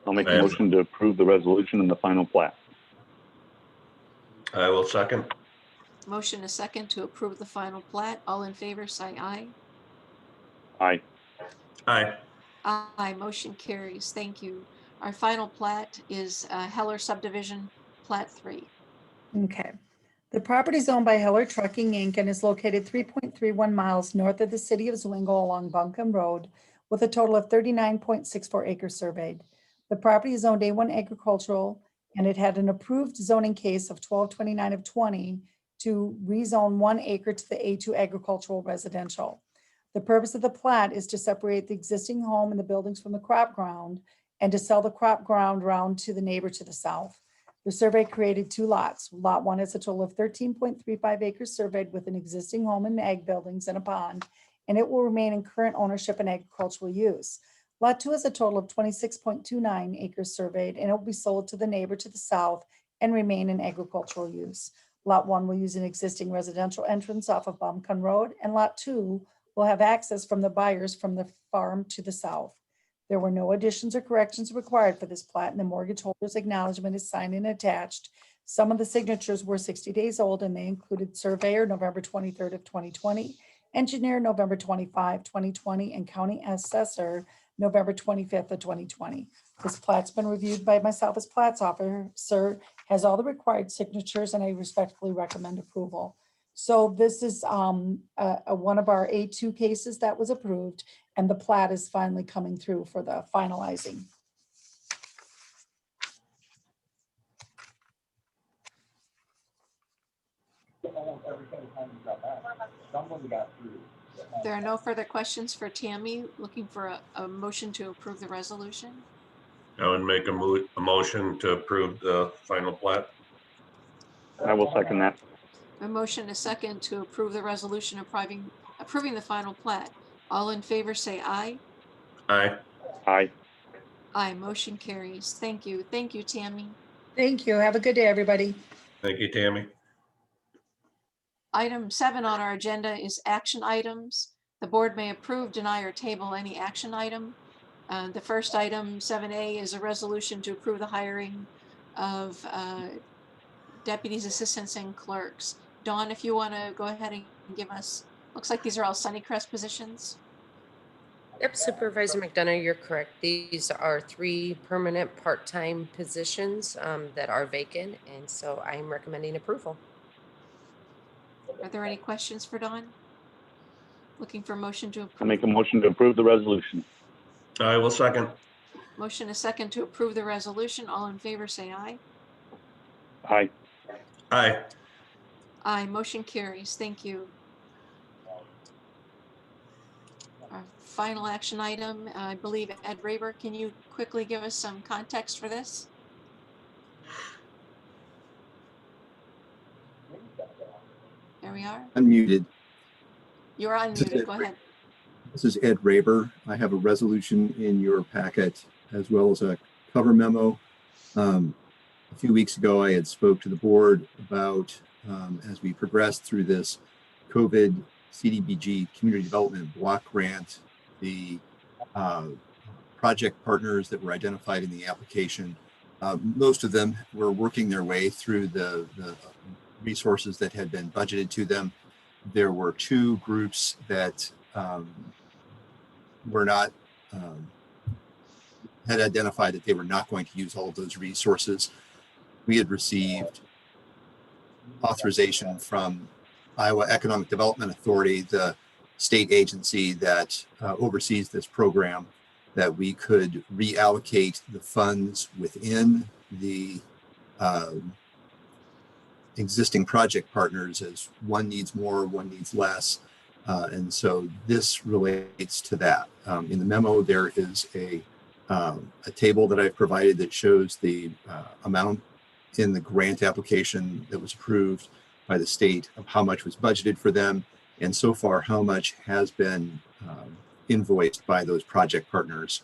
I'll make a I have- motion to approve the resolution and the final plat. I will second. Motion is second to approve the final plat. All in favor, say aye. Aye. Aye. Aye, motion carries. Thank you. Our final plat is Heller Subdivision, Plat 3. Okay. The property is owned by Heller Trucking, Inc. and is located 3.31 miles north of the city of Zwingle along Buncombe Road with a total of 39.64 acres surveyed. The property is zoned A1 agricultural, and it had an approved zoning case of 1229 of 20 to rezone 1 acre to the A2 agricultural residential. The purpose of the plat is to separate the existing home and the buildings from the crop ground and to sell the crop ground round to the neighbor to the south. The survey created 2 lots. Lot 1 has a total of 13.35 acres surveyed with an existing home and ag buildings and a pond, and it will remain in current ownership and agricultural use. Lot 2 has a total of 26.29 acres surveyed, and it will be sold to the neighbor to the south and remain in agricultural use. Lot 1 will use an existing residential entrance off of Buncombe Road, and Lot 2 will have access from the buyers from the farm to the south. There were no additions or corrections required for this plat, and the mortgage holder's acknowledgement is signed and attached. Some of the signatures were 60 days old, and they included surveyor November 23rd of 2020, engineer November 25, 2020, and county assessor November 25th of 2020. This plat's been reviewed by myself as Platts officer, has all the required signatures, and I respectfully recommend approval. So this is one of our A2 cases that was approved, and the plat is finally coming through for the finalizing. There are no further questions for Tammy. Looking for a motion to approve the resolution. I would make a motion to approve the final plat. I will second that. A motion is second to approve the resolution approving the final plat. All in favor say aye. Aye. Aye. Aye, motion carries. Thank you. Thank you, Tammy. Thank you. Have a good day, everybody. Thank you, Tammy. Item 7 on our agenda is action items. The board may approve, deny, or table any action item. The first item, 7A, is a resolution to approve the hiring of deputies, assistants, and clerks. Dawn, if you want to go ahead and give us, looks like these are all Sunnycrest positions. Yep, Supervisor McDonough, you're correct. These are 3 permanent part-time positions that are vacant, and so I'm recommending approval. Are there any questions for Dawn? Looking for a motion to I'll approve. make a motion to approve the resolution. I will second. Motion is second to approve the resolution. All in favor say aye. Aye. Aye. Aye, motion carries. Thank you. Our final action item, I believe Ed Raber, can you quickly give us some context for this? There we are. Unmuted. You're unmuted. Go ahead. This is Ed Raber. I have a resolution in your packet as well as a cover memo. A few weeks ago, I had spoke to the board about as we progress through this COVID CDBG Community Development Block Grant, the project partners that were identified in the application Most of them were working their way through the resources that had been budgeted to them. There were two groups that were not, had identified that they were not going to use all of those resources. We had received authorization from Iowa Economic Development Authority, the state agency that oversees this program, that we could reallocate the funds within the existing project partners as one needs more, one needs less. And so this relates to that. In the memo, there is a table that I've provided that shows the amount in the grant application that was approved by the state of how much was budgeted for them, and so far how much has been invoiced by those project partners,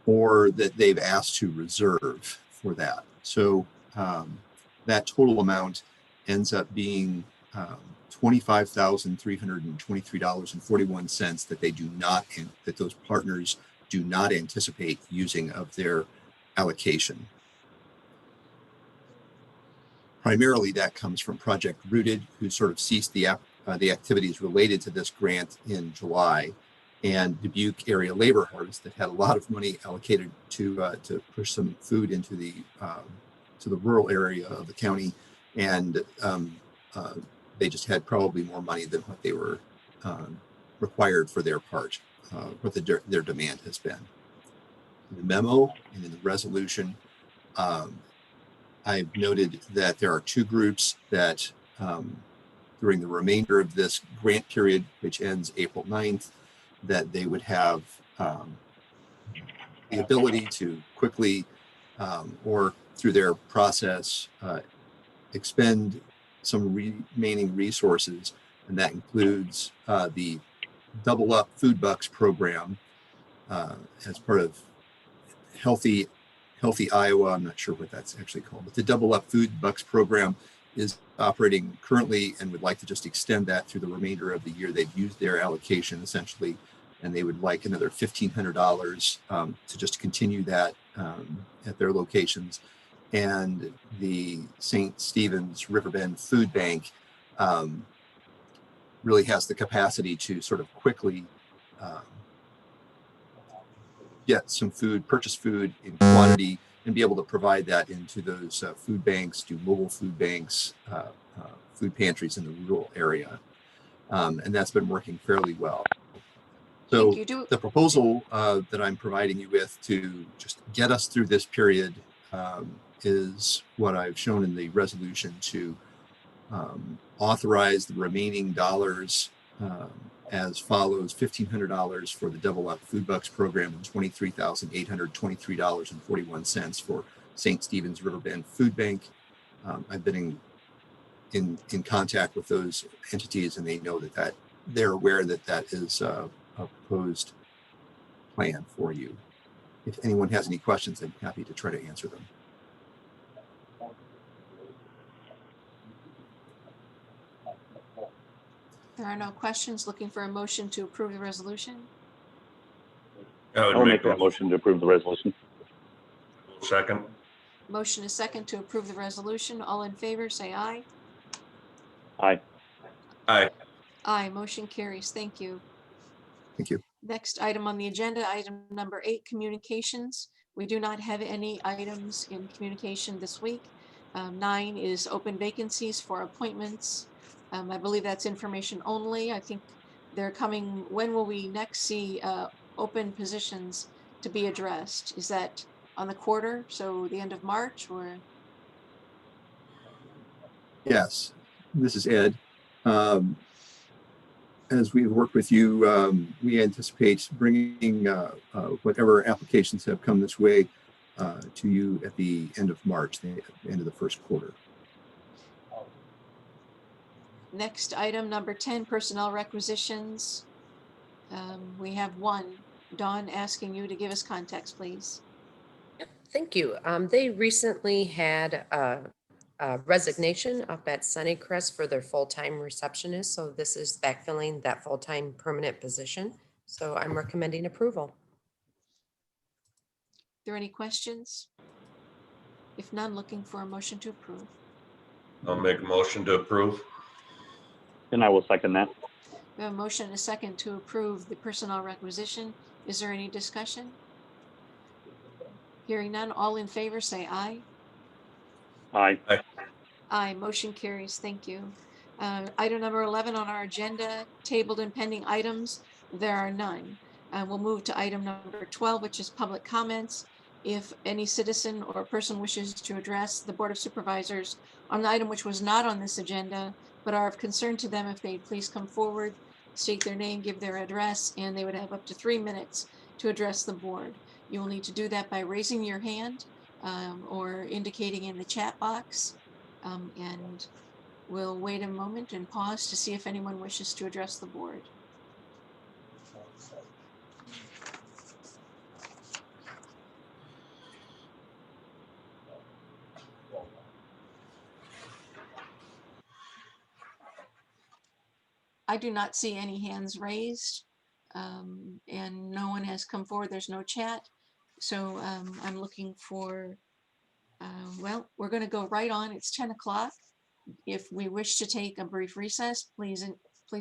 or that they've asked to reserve for that. So that total amount ends up being $25,323.41 that they do not, that those partners do not anticipate using of their allocation. Primarily, that comes from Project Rooted, who sort of ceased the activities related to this grant in July, and Dubuque Area Labor Harvest that had a lot of money allocated to push some food into the to the rural area of the county, and they just had probably more money than what they were required for their part, what their demand has been. In the memo and in the resolution, I've noted that there are two groups that during the remainder of this grant period, which ends April 9th, that they would have the ability to quickly or through their process expend some remaining resources, and that includes the Double Up Food Bucks program as part of Healthy Iowa. I'm not sure what that's actually called, but the Double Up Food Bucks program is operating currently and would like to just extend that through the remainder of the year. They've used their allocation essentially, and they would like another $1,500 to just continue that at their locations. And the St. Stephen's Riverbend Food Bank really has the capacity to sort of quickly get some food, purchase food in quantity, and be able to provide that into those food banks, do mobile food banks, food pantries in the rural area. And that's been working fairly well. So the proposal that I'm providing you with to just get us through this period is what I've shown in the resolution to authorize the remaining dollars as follows: $1,500 for the Double Up Food Bucks program and $23,823.41 for St. Stephen's Riverbend Food Bank. I've been in contact with those entities, and they know that they're aware that that is a proposed plan for you. If anyone has any questions, I'm happy to try to answer them. There are no questions. Looking for a motion to approve the resolution. I'll make that motion to approve the resolution. Second. Motion is second to approve the resolution. All in favor, say aye. Aye. Aye. Aye, motion carries. Thank you. Thank you. Next item on the agenda, item number 8, communications. We do not have any items in communication this week. 9 is open vacancies for appointments. I believe that's information only. I think they're coming. When will we next see open positions to be addressed? Is that on the quarter, so the end of March, or? Yes, this is Ed. As we work with you, we anticipate bringing whatever applications have come this way to you at the end of March, the end of the first quarter. Next item, number 10, personnel requisitions. We have one. Dawn, asking you to give us context, please. Thank you. They recently had a resignation up at Sunnycrest for their full-time receptionist. So this is backfilling that full-time permanent position. So I'm recommending approval. there any questions? If none, looking for a motion to approve. I'll make a motion to approve. And I will second that. We have a motion and a second to approve the personnel requisition. Is there any discussion? Hearing none, all in favor say aye. Aye. Aye, motion carries. Thank you. Item number 11 on our agenda, tabled and pending items, there are none. We'll move to item number 12, which is public comments. If any citizen or person wishes to address the Board of Supervisors on an item which was not on this agenda, but are of concern to them, if they'd please come forward, state their name, give their address, and they would have up to 3 minutes to address the board. You will need to do that by raising your hand or indicating in the chat box. And we'll wait a moment and pause to see if anyone wishes to address the board. I do not see any hands raised, and no one has come forward. There's no chat. So I'm looking for, well, we're going to go right on. It's 10 o'clock. If we wish to take a brief recess, please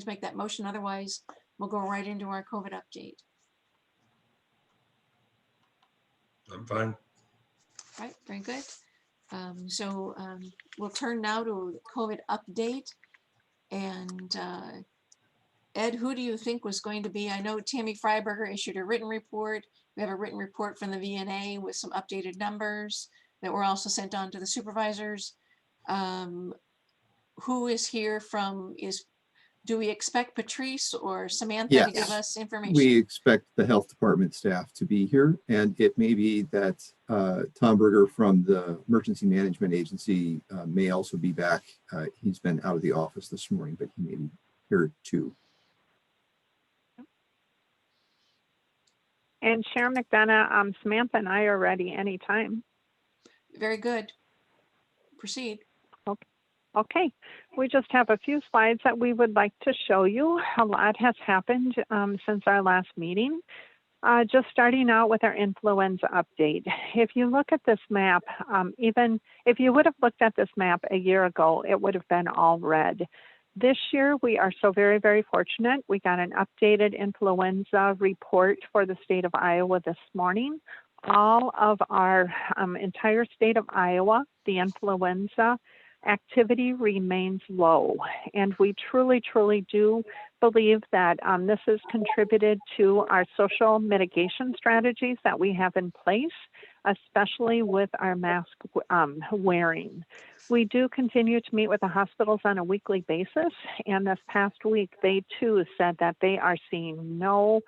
make that motion. Otherwise, we'll go right into our COVID update. I'm fine. Right, very good. We'll turn now to the COVID update. And Ed, who do you think was going to be? I know Tammy Freiberger issued a written report. We have a written report from the VNA with some updated numbers that were also sent on to the supervisors. Who is here from, do we expect Patrice or Samantha to give us information? We expect the health department staff to be here, and it may be that Tom Berger from the Emergency Management Agency may also be back. He's been out of the office this morning, but he may be here too. And Sharon McDonough, Samantha and I are ready anytime. Very good. Proceed. Okay, we just have a few slides that we would like to show you. A lot has happened since our last meeting. Just starting out with our influenza update. If you look at this map, even if you would have looked at this map a year ago, it would have been all red. This year, we are so very, very fortunate. We got an updated influenza report for the state of Iowa this morning. All of our entire state of Iowa, the influenza activity remains low. And we truly, truly do believe that this has contributed to our social mitigation strategies that we have in place, especially with our mask wearing. We do continue to meet with the hospitals on a weekly basis. And this past week, they too said that they are seeing no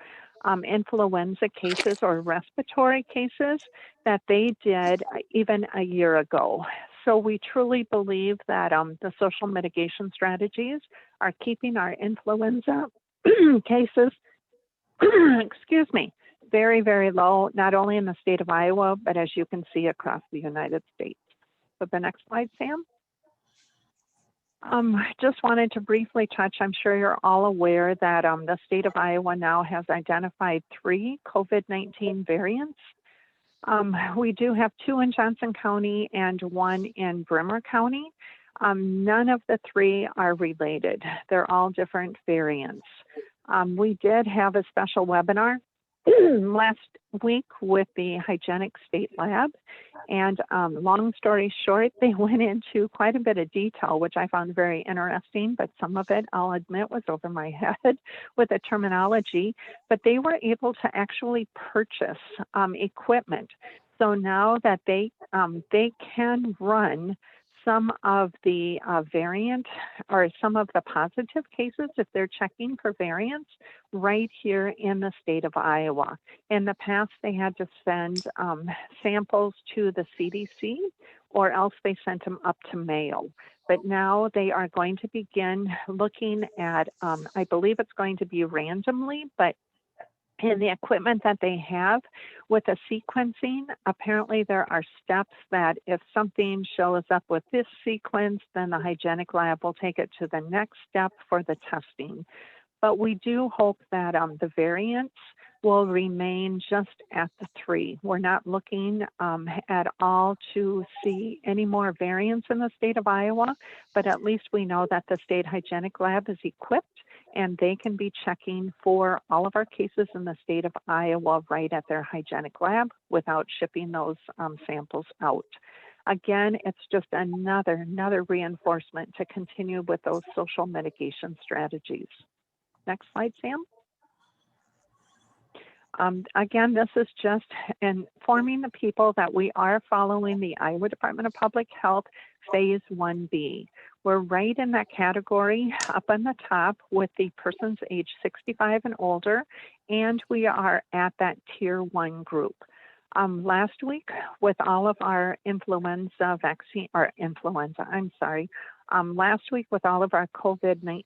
influenza cases or respiratory cases that they did even a year ago. So we truly believe that the social mitigation strategies are keeping our influenza cases, excuse me, very, very low, not only in the state of Iowa, but as you can see across the United States. So the next slide, Sam. Just wanted to briefly touch, I'm sure you're all aware that the state of Iowa now has identified 3 COVID-19 variants. We do have 2 in Johnson County and 1 in Bremer County. None of the 3 are related. They're all different variants. We did have a special webinar last week with the Hygienic State Lab. And long story short, they went into quite a bit of detail, which I found very interesting, but some of it, I'll admit, was over my head with the terminology. But they were able to actually purchase equipment. So now that they can run some of the variant or some of the positive cases, if they're checking for variants, right here in the state of Iowa. In the past, they had to send samples to the CDC, or else they sent them up to Mayo. But now they are going to begin looking at, I believe it's going to be randomly, but in the equipment that they have with the sequencing, apparently there are steps that if something shows up with this sequence, then the hygienic lab will take it to the next step for the testing. But we do hope that the variants will remain just at the 3. We're not looking at all to see any more variance in the state of Iowa, but at least we know that the state hygienic lab is equipped and they can be checking for all of our cases in the state of Iowa right at their hygienic lab without shipping those samples out. Again, it's just another reinforcement to continue with those social mitigation strategies. Next slide, Sam. Again, this is just informing the people that we are following the Iowa Department of Public Health Phase 1B. We're right in that category up on the top with the persons age 65 and older, and we are at that Tier 1 group. Last week, with all of our last week with all of our COVID-19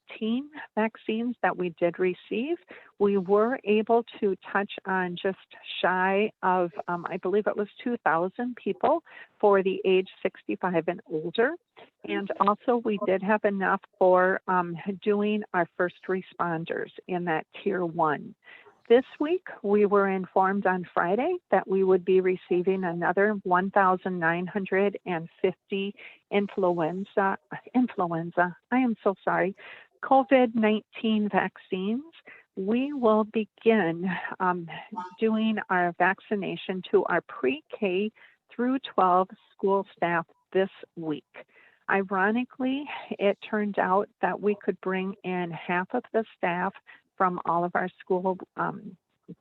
vaccines that we did receive, we were able to touch on just shy of, I believe it was 2,000 people for the age 65 and older. And also we did have enough for doing our first responders in that Tier 1. This week, we were informed on Friday that we would be receiving another 1,950 COVID-19 vaccines. We will begin doing our vaccination to our pre-K through 12 school staff this week. Ironically, it turned out that we could bring in half of the staff from all of our school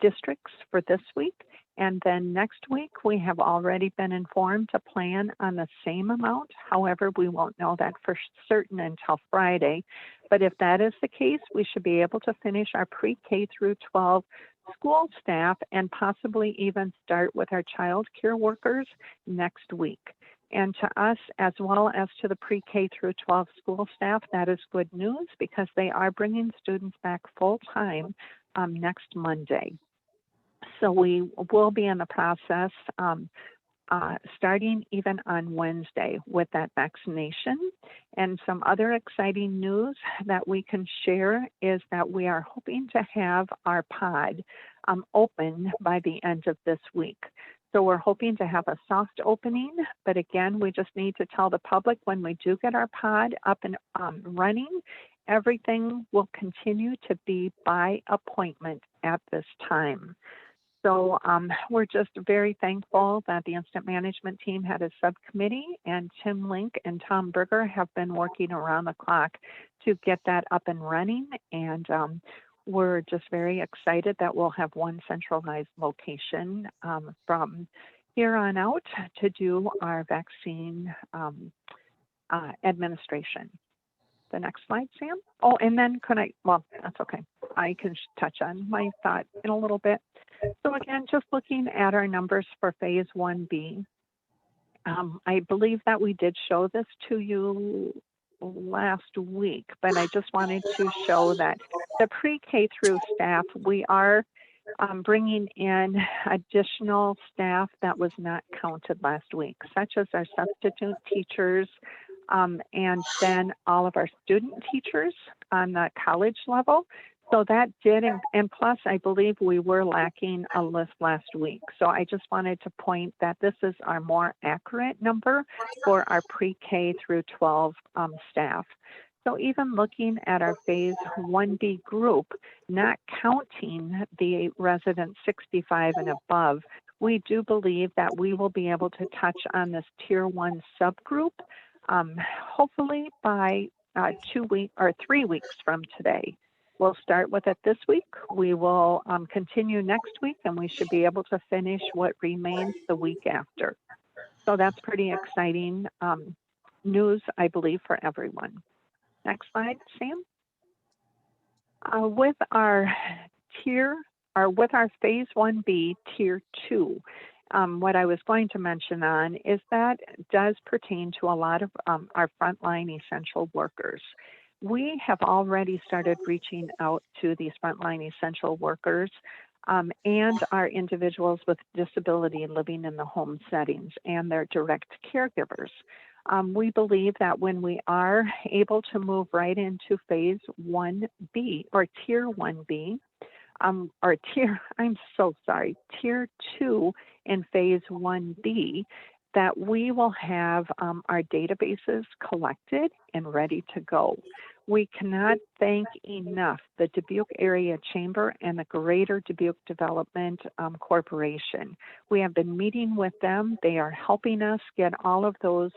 districts for this week. And then next week, we have already been informed to plan on the same amount. However, we won't know that for certain until Friday. But if that is the case, we should be able to finish our pre-K through 12 school staff and possibly even start with our child care workers next week. And to us, as well as to the pre-K through 12 school staff, that is good news because they are bringing students back full-time next Monday. So we will be in the process starting even on Wednesday with that vaccination. And some other exciting news that we can share is that we are hoping to have our pod open by the end of this week. So we're hoping to have a soft opening, but again, we just need to tell the public when we do get our pod up and running, everything will continue to be by appointment at this time. So we're just very thankful that the incident management team had a subcommittee, and Tim Link and Tom Berger have been working around the clock to get that up and running. And we're just very excited that we'll have one centralized location from here on out to do our vaccine administration. The next slide, Sam. Oh, and then that's okay. I can touch on my thought in a little bit. So again, just looking at our numbers for Phase 1B, I believe that we did show this to you last week, but I just wanted to show that the pre-K through staff, we are bringing in additional staff that was not counted last week, such as our substitute teachers, and then all of our student teachers on the college level. So that did, and plus I believe we were lacking a list last week. So I just wanted to point that this is our more accurate number for our pre-K through 12 staff. So even looking at our Phase 1B group, not counting the residents 65 and above, we do believe that we will be able to touch on this Tier 1 subgroup, hopefully by 2 weeks or 3 weeks from today. We'll start with it this week. We will continue next week, and we should be able to finish what remains the week after. So that's pretty exciting news, I believe, for everyone. Next slide, Sam. With our Phase 1B Tier 2, what I was going to mention on is that does pertain to a lot of our frontline essential workers. We have already started reaching out to these frontline essential workers and our individuals with disability living in the home settings and their direct caregivers. We believe that when we are able to move right into Phase 1B or Tier 1B, or I'm so sorry, tier 2 in phase 1B, that we will have our databases collected and ready to go. We cannot thank enough the Dubuque Area Chamber and the Greater Dubuque Development Corporation. We have been meeting with them. They are helping us get all of those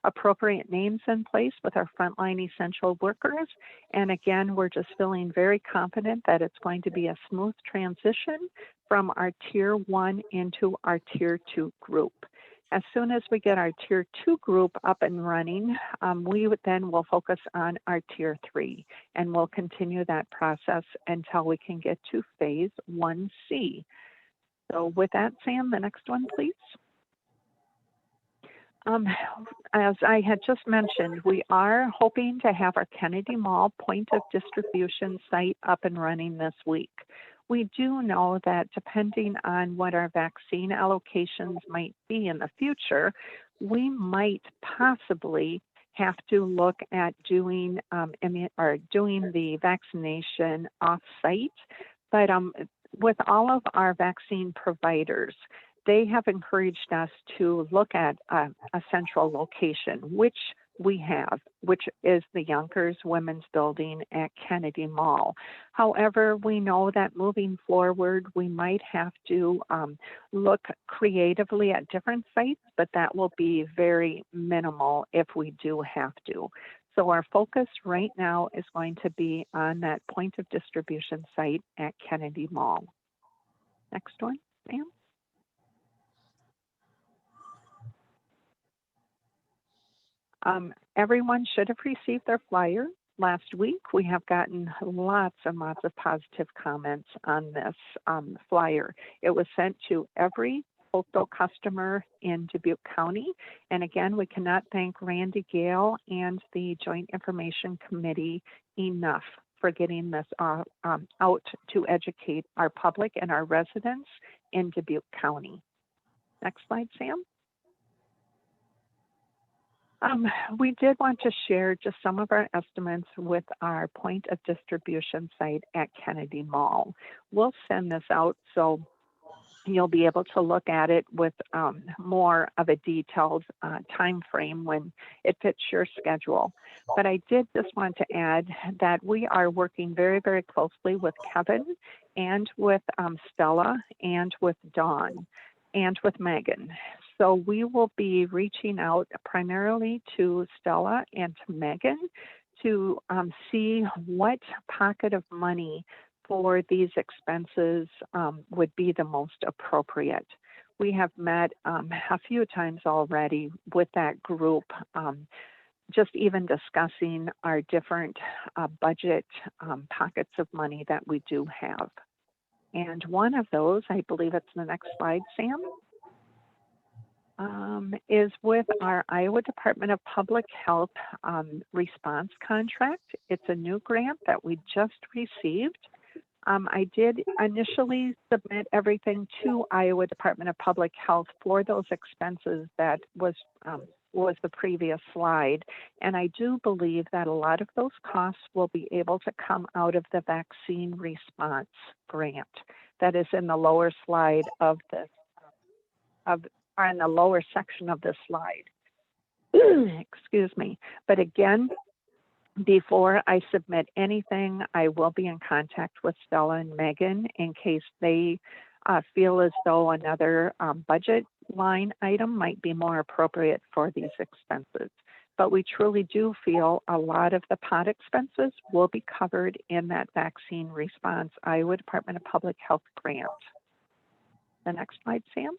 appropriate names in place with our frontline essential workers. And again, we're just feeling very confident that it's going to be a smooth transition from our tier 1 into our tier 2 group. As soon as we get our tier 2 group up and running, we then will focus on our tier 3, and we'll continue that process until we can get to phase 1C. So with that, Sam, the next one, please. As I had just mentioned, we are hoping to have our Kennedy Mall point of distribution site up and running this week. We do know that depending on what our vaccine allocations might be in the future, we might possibly have to look at doing the vaccination off-site. But with all of our vaccine providers, they have encouraged us to look at a central location, which we have, which is the Yonkers Women's Building at Kennedy Mall. However, we know that moving forward, we might have to look creatively at different sites, but that will be very minimal if we do have to. So our focus right now is going to be on that point of distribution site at Kennedy Mall. Next one, Sam. Everyone should have received their flyer last week. We have gotten lots and lots of positive comments on this flyer. It was sent to every postal customer in Dubuque County. And again, we cannot thank Randy Gale and the Joint Information Committee enough for getting this out to educate our public and our residents in Dubuque County. Next slide, Sam. We did want to share just some of our estimates with our point of distribution site at Kennedy Mall. We'll send this out so you'll be able to look at it with more of a detailed time frame when it fits your schedule. But I did just want to add that we are working very, very closely with Kevin and with Stella and with Dawn and with Megan. So we will be reaching out primarily to Stella and to Megan to see what pocket of money for these expenses would be the most appropriate. We have met a few times already with that group, just even discussing our different budget pockets of money that we do have. And one of those, I believe it's the next slide, Sam, is with our Iowa Department of Public Health response contract. It's a new grant that we just received. I did initially submit everything to Iowa Department of Public Health for those expenses that was the previous slide. And I do believe that a lot of those costs will be able to come out of the vaccine response grant that is in the lower slide of this, or in the lower section of this slide. Excuse me. But again, before I submit anything, I will be in contact with Stella and Megan in case they feel as though another budget line item might be more appropriate for these expenses. But we truly do feel a lot of the pot expenses will be covered in that vaccine response Iowa Department of Public Health grant. The next slide, Sam.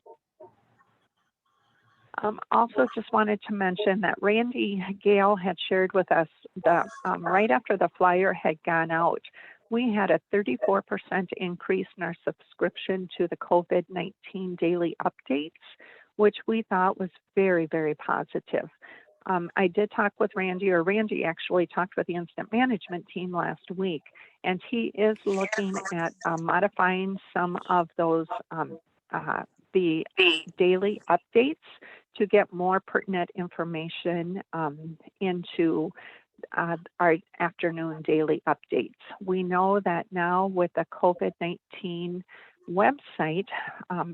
Also just wanted to mention that Randy Gale had shared with us that right after the flyer had gone out, we had a 34% increase in our subscription to the COVID-19 daily updates, which we thought was very, very positive. I did talk with Randy, or Randy actually talked with the incident management team last week, and he is looking at modifying some of those the daily updates to get more pertinent information into our afternoon daily updates. We know that now with the COVID-19 website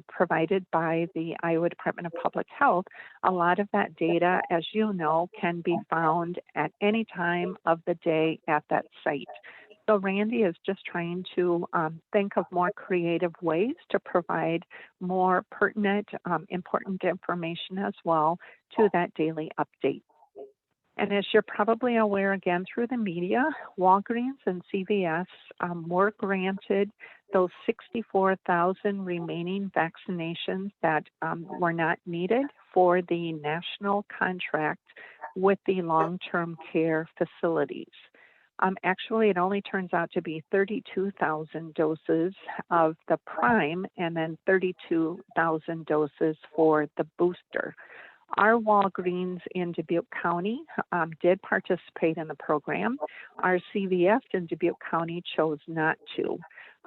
provided by the Iowa Department of Public Health, a lot of that data, as you know, can be found at any time of the day at that site. So Randy is just trying to think of more creative ways to provide more pertinent, important information as well to that daily update. And as you're probably aware, again, through the media, Walgreens and CVS were granted those 64,000 remaining vaccinations that were not needed for the national contract with the long-term care facilities. Actually, it only turns out to be 32,000 doses of the prime and then 32,000 doses for the booster. Our Walgreens in Dubuque County did participate in the program. Our CVS in Dubuque County chose not to.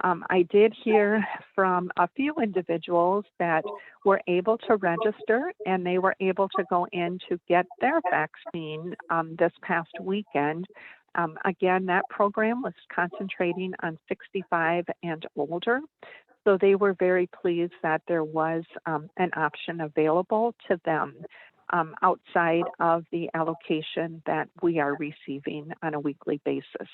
I did hear from a few individuals that were able to register and they were able to go in to get their vaccine this past weekend. Again, that program was concentrating on 65 and older. So they were very pleased that there was an option available to them outside of the allocation that we are receiving on a weekly basis.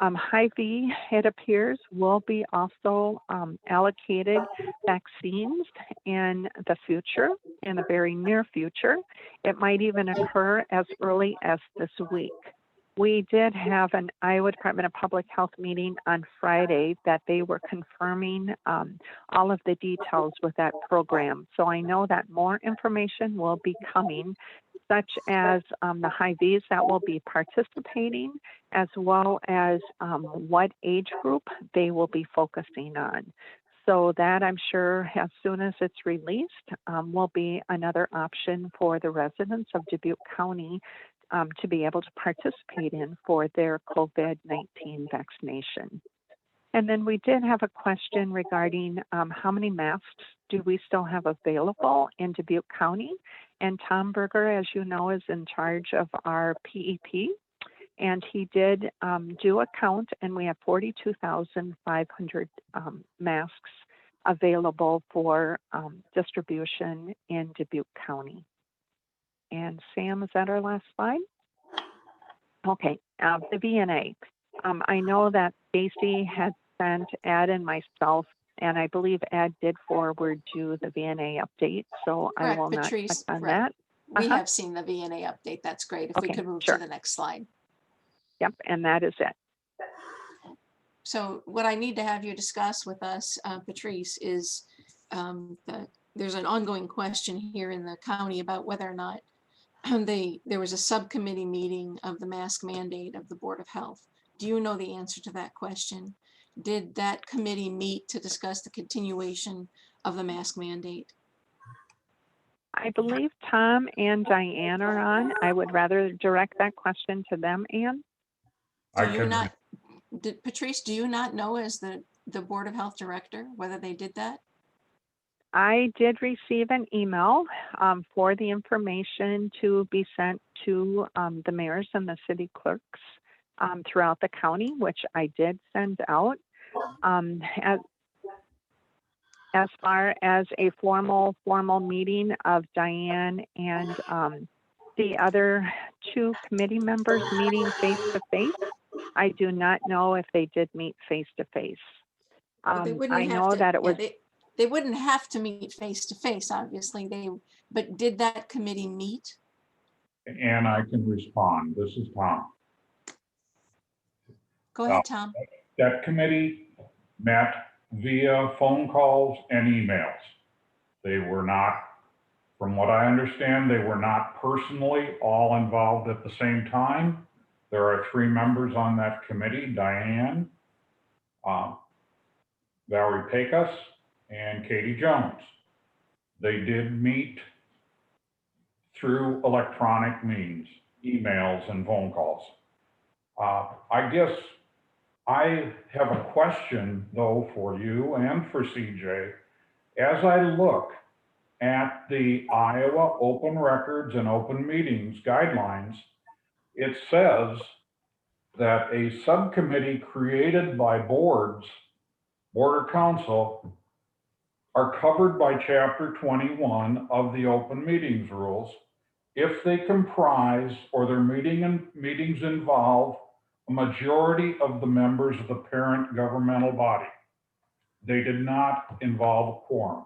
Hy-Vee, it appears, will be also allocated vaccines in the future, in the very near future. It might even occur as early as this week. We did have an Iowa Department of Public Health meeting on Friday that they were confirming all of the details with that program. So I know that more information will be coming, such as the Hy-Vees that will be participating, as well as what age group they will be focusing on. So that, I'm sure, as soon as it's released, will be another option for the residents of Dubuque County to be able to participate in for their COVID-19 vaccination. And then we did have a question regarding how many masks do we still have available in Dubuque County? And Tom Berger, as you know, is in charge of our PEP. And he did do a count, and we have 42,500 masks available for distribution in Dubuque County. And Sam, is that our last slide? Okay, the VNA. I know that Stacy had sent Ed and myself, and I believe Ed did forward you the VNA update, so Correct, I will not Patrice, touch on right. that. We have seen the VNA update. That's great. If we Okay, could move sure. to the next slide. Yep, and that is it. So what I need to have you discuss with us, Patrice, is there's an ongoing question here in the county about whether or not there was a subcommittee meeting of the mask mandate of the Board of Health. Do you know the answer to that question? Did that committee meet to discuss the continuation of the mask mandate? I believe Tom and Diane are on. I would rather direct that question to them, Ann. Patrice, do you not know as the Board of Health Director whether they did that? I did receive an email for the information to be sent to the mayors and the city clerks throughout the county, which I did send out. As far as a formal meeting of Diane and the other two committee members meeting face to face, I do not know if they did meet face to face. I know that it was. They wouldn't have to meet face to face, obviously. But did that committee meet? And I can respond. This is Tom. Go ahead, Tom. That committee met via phone calls and emails. They were not, from what I understand, they were not personally all involved at the same time. There are 3 members on that committee: Diane, Valerie Pecos, and Katie Jones. They did meet through electronic means, emails and phone calls. I guess I have a question though for you and for CJ. As I look at the Iowa Open Records and Open Meetings guidelines, it says that a subcommittee created by boards, board or council, are covered by Chapter 21 of the Open Meetings Rules if they comprise or their meetings involve a majority of the members of the parent governmental body. They did not involve a quorum.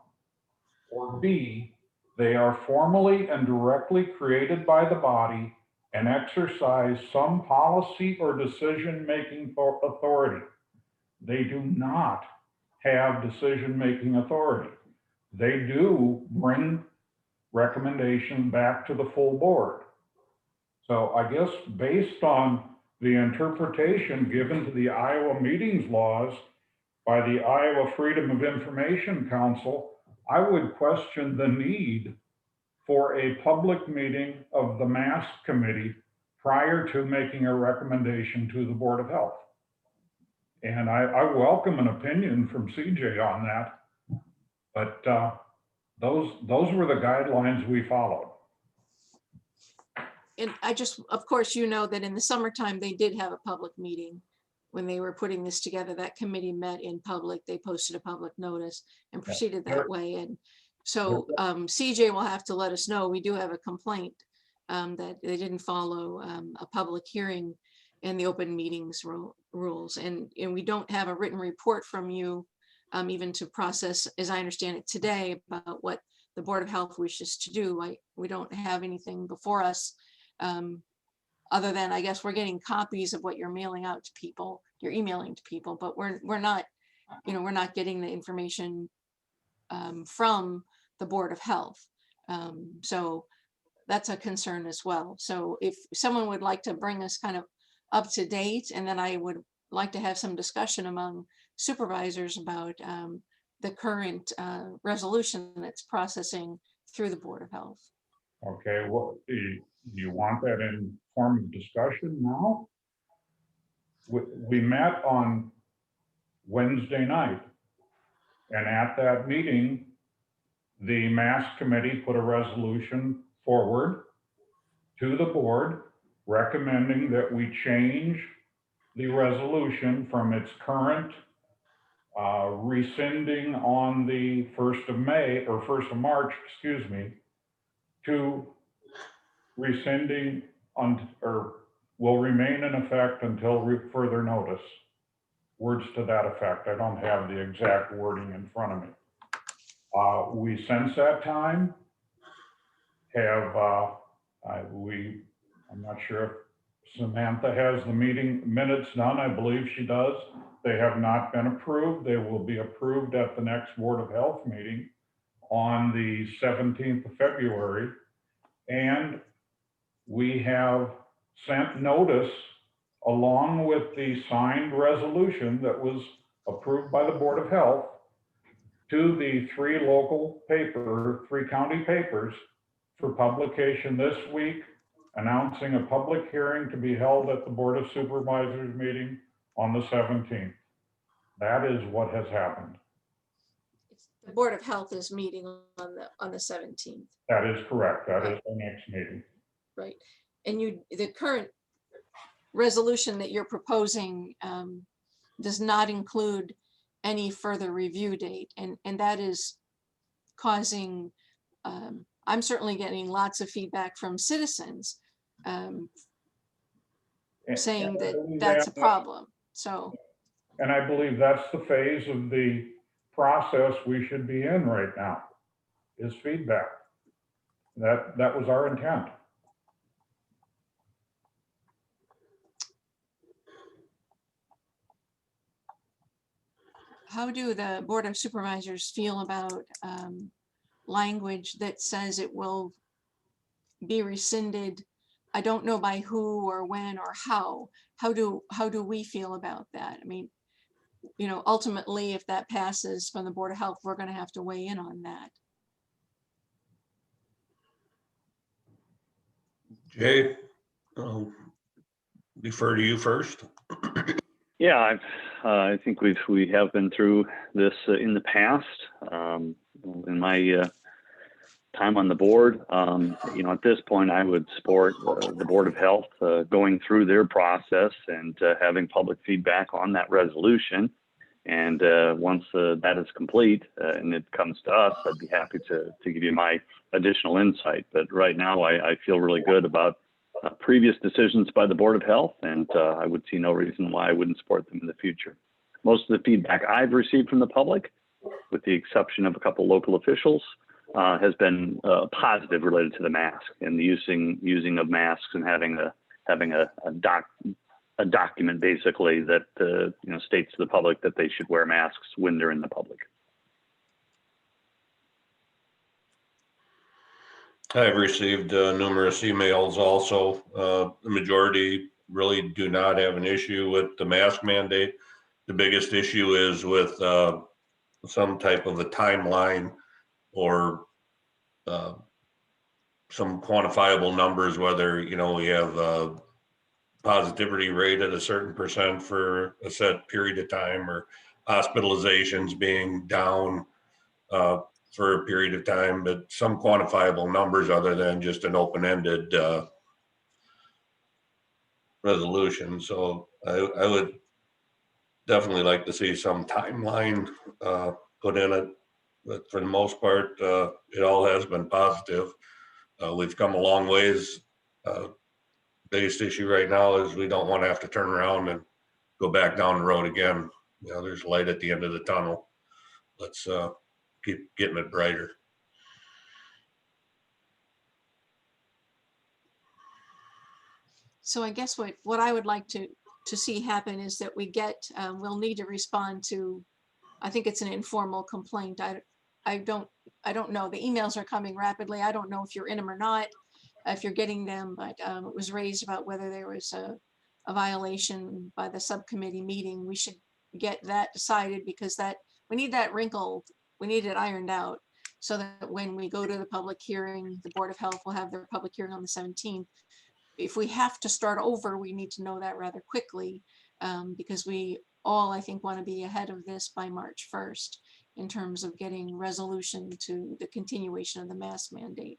Or B, they are formally and directly created by the body and exercise some policy or decision-making authority. They do not have decision-making authority. They do bring recommendation back to the full board. So I guess based on the interpretation given to the Iowa meetings laws by the Iowa Freedom of Information Council, I would question the need for a public meeting of the mask committee prior to making a recommendation to the Board of Health. And I welcome an opinion from CJ on that, but those were the guidelines we followed. And I just, of course, you know that in the summertime, they did have a public meeting when they were putting this together. That committee met in public. They posted a public notice and proceeded that way. And so CJ will have to let us know. We do have a complaint that they didn't follow a public hearing in the open meetings rules. And we don't have a written report from you even to process, as I understand it today, about what the Board of Health wishes to do. We don't have anything before us other than, I guess, we're getting copies of what you're mailing out to people, you're emailing to people, but we're not, we're not getting the information from the Board of Health. So that's a concern as well. So if someone would like to bring us kind of up to date, and then I would like to have some discussion among supervisors about the current resolution that's processing through the Board of Health. Okay, well, do you want that in form of discussion now? We met on Wednesday night, and at that meeting, the mask committee put a resolution forward to the board recommending that we change the resolution from its current rescinding on the 1st of May or 1st of March, excuse me, to rescinding on, or will remain in effect until further notice. Words to that effect. I don't have the exact wording in front of me. We since that time have, I'm not sure if Samantha has the meeting minutes done. I believe she does. They have not been approved. They will be approved at the next Board of Health meeting on the 17th of February. And we have sent notice along with the signed resolution that was approved by the Board of Health to the three county papers for publication this week, announcing a public hearing to be held at the Board of Supervisors meeting on the 17th. That is what has happened. The Board of Health is meeting on the 17th. That is correct. That is the next meeting. Right. And the current resolution that you're proposing does not include any further review date. And that is causing, I'm certainly getting lots of feedback from citizens saying that that's a problem. So. And I believe that's the phase of the process we should be in right now, is feedback. That was our intent. How do the Board of Supervisors feel about language that says it will be rescinded? I don't know by who or when or how. How do we feel about that? I mean, ultimately, if that passes from the Board of Health, we're going to have to weigh in on that. Jay, I'll defer to you first. Yeah, I think we have been through this in the past. In my time on the board. At this point, I would support the Board of Health going through their process and having public feedback on that resolution. And once that is complete and it comes to us, I'd be happy to give you my additional insight. But right now, I feel really good about previous decisions by the Board of Health, and I would see no reason why I wouldn't support them in the future. Most of the feedback I've received from the public, with the exception of a couple local officials, has been positive related to the mask and the using of masks and having a document basically that states to the public that they should wear masks when they're in the public. I've received numerous emails also. The majority really do not have an issue with the mask mandate. The biggest issue is with some type of a timeline or some quantifiable numbers, whether, we have a positivity rate at a certain percent for a set period of time, or hospitalizations being down for a period of time, but some quantifiable numbers other than just an open-ended resolution. So I would definitely like to see some timeline put in it, but for the most part, it all has been positive. We've come a long ways. Biggest issue right now is we don't want to have to turn around and go back down the road again. There's light at the end of the tunnel. Let's keep getting it brighter. So I guess what I would like to see happen is that we get, we'll need to respond to, I think it's an informal complaint. I don't know. The emails are coming rapidly. I don't know if you're in them or not, if you're getting them, but it was raised about whether there was a violation by the subcommittee meeting. We should get that decided, because we need that wrinkled, we need it ironed out, so that when we go to the public hearing, the Board of Health will have their public hearing on the 17th. If we have to start over, we need to know that rather quickly, because we all, I think, want to be ahead of this by March 1st in terms of getting resolution to the continuation of the mask mandate.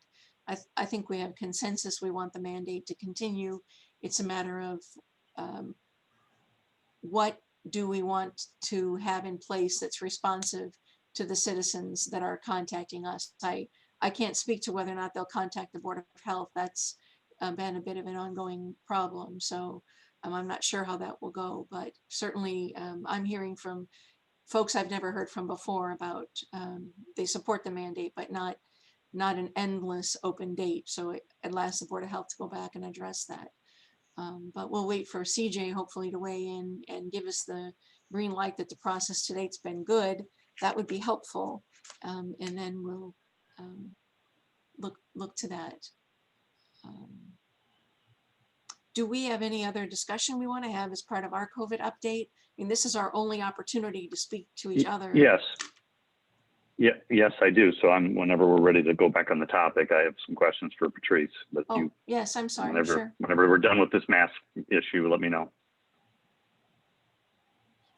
I think we have consensus. We want the mandate to continue. It's a matter of what do we want to have in place that's responsive to the citizens that are contacting us. I can't speak to whether or not they'll contact the Board of Health. That's been a bit of an ongoing problem. So I'm not sure how that will go, but certainly I'm hearing from folks I've never heard from before about they support the mandate, but not an endless open date. So it allows the Board of Health to go back and address that. But we'll wait for CJ hopefully to weigh in and give us the green light that the process to date's been good. That would be helpful. And then we'll look to that. Do we have any other discussion we want to have as part of our COVID update? I mean, this is our only opportunity to speak to each other. Yes. Yeah, yes, I do. So whenever we're ready to go back on the topic, I have some questions for Patrice. But yes, I'm sorry. Whenever we're done with this mask issue, let me know.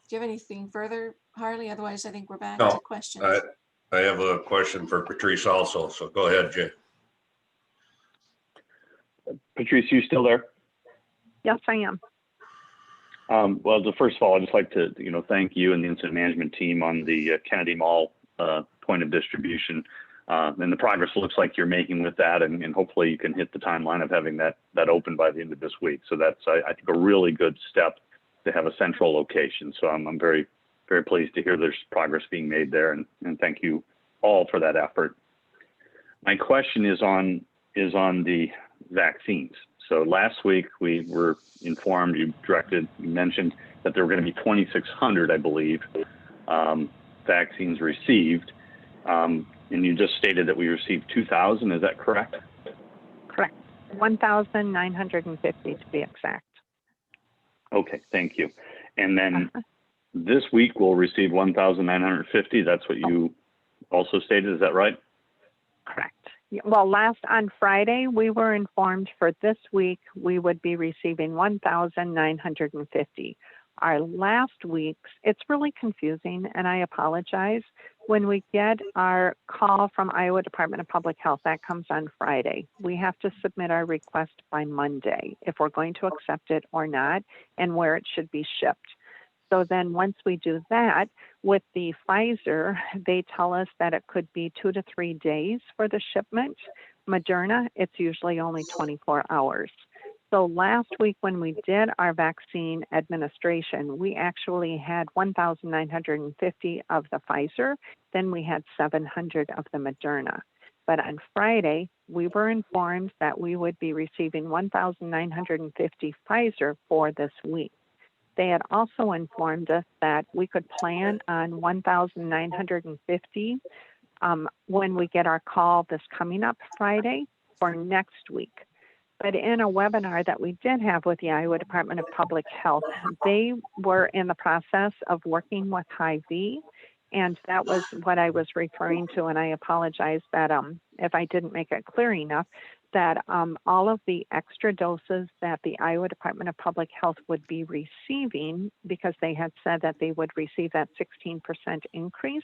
Do you have anything further, Harley? Otherwise, I think we're back No, to questions. I have a question for Patrice also. So go ahead, Jay. Patrice, you still there? Yes, I am. Well, first of all, I'd just like to thank you and the incident management team on the Kennedy Mall point of distribution, and the progress looks like you're making with that, and hopefully you can hit the timeline of having that open by the end of this week. So that's I think a really good step to have a central location. So I'm very, very pleased to hear there's progress being made there, and thank you all for that effort. My question is on the vaccines. So last week we were informed, you mentioned that there were going to be 2,600, I believe, vaccines received. And you just stated that we received 2,000, is that correct? Correct. 1,950 to be exact. Okay, thank you. And then this week we'll receive 1,950. That's what you also stated, is that right? Correct. Well, on Friday, we were informed for this week we would be receiving 1,950. Our last week's, it's really confusing, and I apologize. When we get our call from Iowa Department of Public Health, that comes on Friday. We have to submit our request by Monday if we're going to accept it or not, and where it should be shipped. So then once we do that, with the Pfizer, they tell us that it could be 2 to 3 days for the shipment. Moderna, it's usually only 24 hours. So last week when we did our vaccine administration, we actually had 1,950 of the Pfizer, then we had 700 of the Moderna. But on Friday, we were informed that we would be receiving 1,950 Pfizer for this week. They had also informed us that we could plan on 1,950 when we get our call this coming up Friday for next week. But in a webinar that we did have with the Iowa Department of Public Health, they were in the process of working with Hy-Vee, and that was what I was referring to, and I apologize that if I didn't make it clear enough, that all of the extra doses that the Iowa Department of Public Health would be receiving, because they had said that they would receive that 16% increase,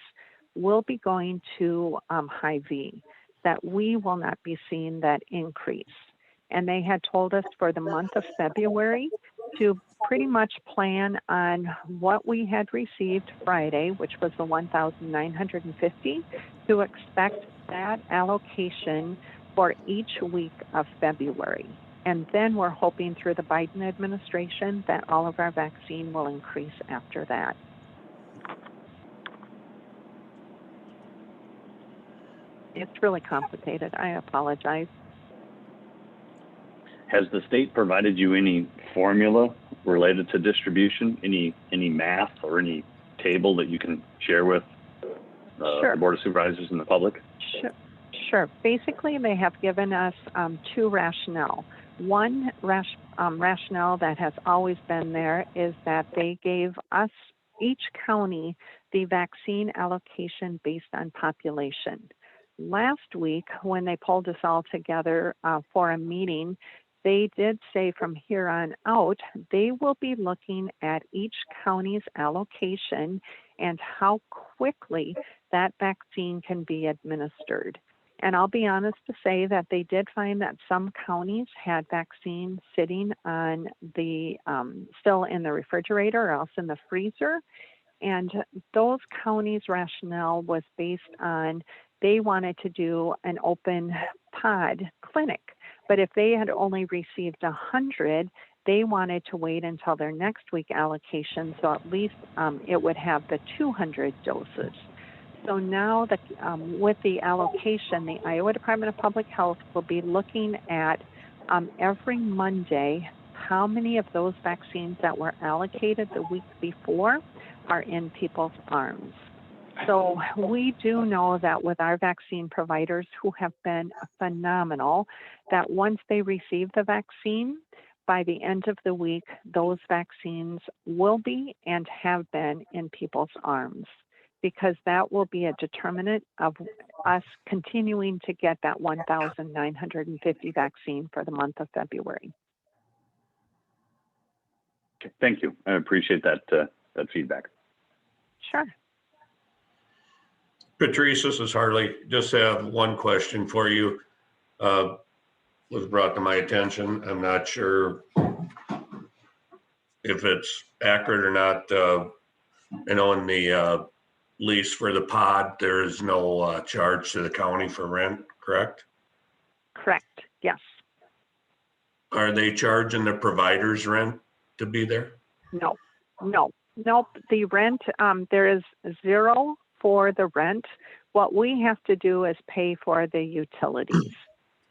will be going to Hy-Vee, that we will not be seeing that increase. And they had told us for the month of February to pretty much plan on what we had received Friday, which was the 1,950, to expect that allocation for each week of February. And then we're hoping through the Biden administration that all of our vaccine will increase after that. It's really complicated. I apologize. Has the state provided you any formula related to distribution, any math or any table that you can share with Sure. the Board of Supervisors and the public? Sure. Basically, they have given us two rationale. One rationale that has always been there is that they gave us, each county, the vaccine allocation based on population. Last week, when they pulled us all together for a meeting, they did say from here on out, they will be looking at each county's allocation and how quickly that vaccine can be administered. And I'll be honest to say that they did find that some counties had vaccine sitting on the, still in the refrigerator or else in the freezer. And those counties' rationale was based on they wanted to do an open pod clinic. But if they had only received 100, they wanted to wait until their next week allocation, so at least it would have the 200 doses. So now with the allocation, the Iowa Department of Public Health will be looking at every Monday how many of those vaccines that were allocated the week before are in people's arms. So we do know that with our vaccine providers, who have been phenomenal, that once they receive the vaccine, by the end of the week, those vaccines will be and have been in people's arms, because that will be a determinant of us continuing to get that 1,950 vaccine for the month of February. Okay, thank you. I appreciate that feedback. Sure. Patrice, this is Harley. Just have one question for you. Was brought to my attention. I'm not sure if it's accurate or not. I know in the lease for the pod, there is no charge to the county for rent, correct? Correct, yes. Are they charging the providers rent to be there? No. The rent, there is zero for the rent. What we have to do is pay for the utilities.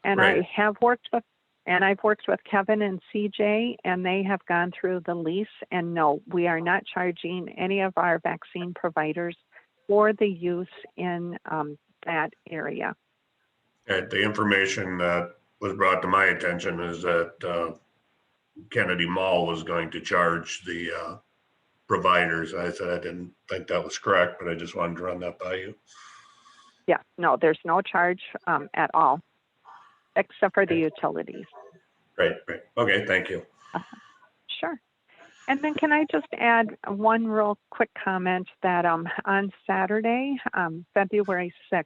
And Right. I've worked with Kevin and CJ, and they have gone through the lease, and no, we are not charging any of our vaccine providers for the use in that area. The information that was brought to my attention is that Kennedy Mall was going to charge the providers. I said I didn't think that was correct, but I just wanted to run that by you. Yeah, no, there's no charge at all, except for the utilities. Right. Okay, thank you. Sure. And then can I just add one real quick comment that on Saturday, February 6th,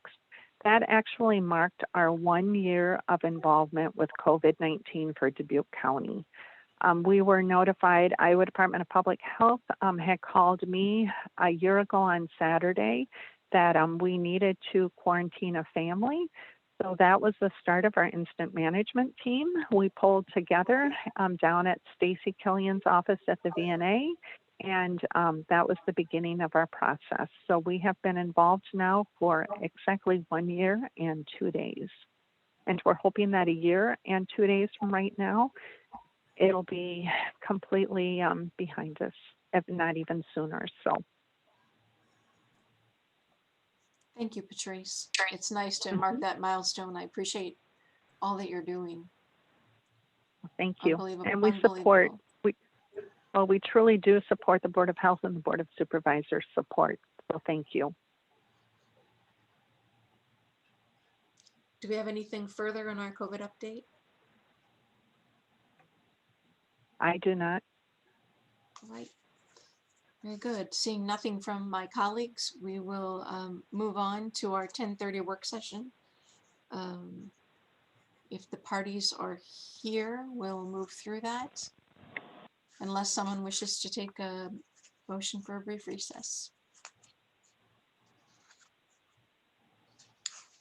that actually marked our 1 year of involvement with COVID-19 for Dubuque County. We were notified, Iowa Department of Public Health had called me a year ago on Saturday that we needed to quarantine a family. So that was the start of our incident management team. We pulled together down at Stacy Killian's office at the VNA, and that was the beginning of our process. So we have been involved now for exactly 1 year and 2 days. And we're hoping that a year and 2 days from right now, it'll be completely behind us, if not even sooner. So. Thank you, Patrice. It's nice to mark that milestone. I appreciate all that you're doing. Thank you. Unbelievable. And we support, we truly do support the Board of Health and the Board of Supervisors support. So thank you. Do we have anything further on our COVID update? I do not. All right. Very good. Seeing nothing from my colleagues, we will move on to our 10:30 work session. If the parties are here, we'll move through that, unless someone wishes to take a motion for a brief recess.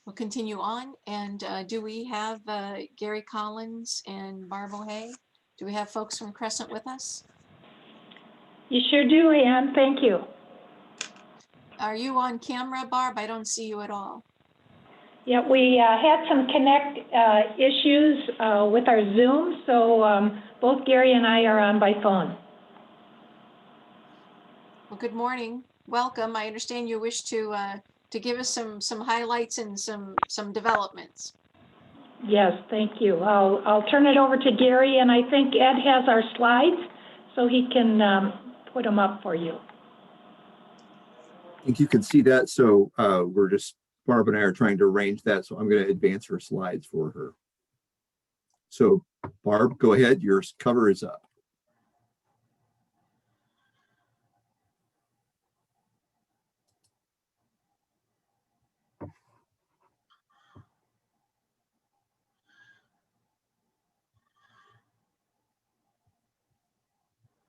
We'll continue on. And do we have Gary Collins and Barb O'Hay? Do we have folks from Crescent with us? You sure do, Ann. Thank you. Are you on camera, Barb? I don't see you at all. Yeah, we had some connect issues with our Zoom, so both Gary and I are on by phone. Well, good morning. Welcome. I understand you wish to give us some highlights and some developments. Yes, thank you. I'll turn it over to Gary, and I think Ed has our slides, so he can put them up for you. I think you can see that. So Barb and I are trying to arrange that. So I'm going to advance her slides for her. So Barb, go ahead. Your cover is up.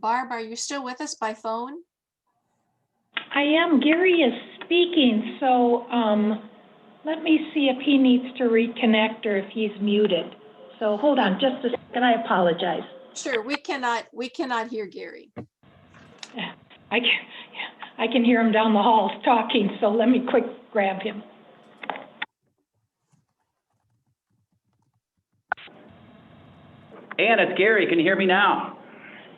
Barb, are you still with us by phone? I am. Gary is speaking, so let me see if he needs to reconnect or if he's muted. So hold on just a second. I apologize. Sure, we cannot hear Gary. I can hear him down the hall talking, so let me quick grab him. Ann, it's Gary. Can you hear me now?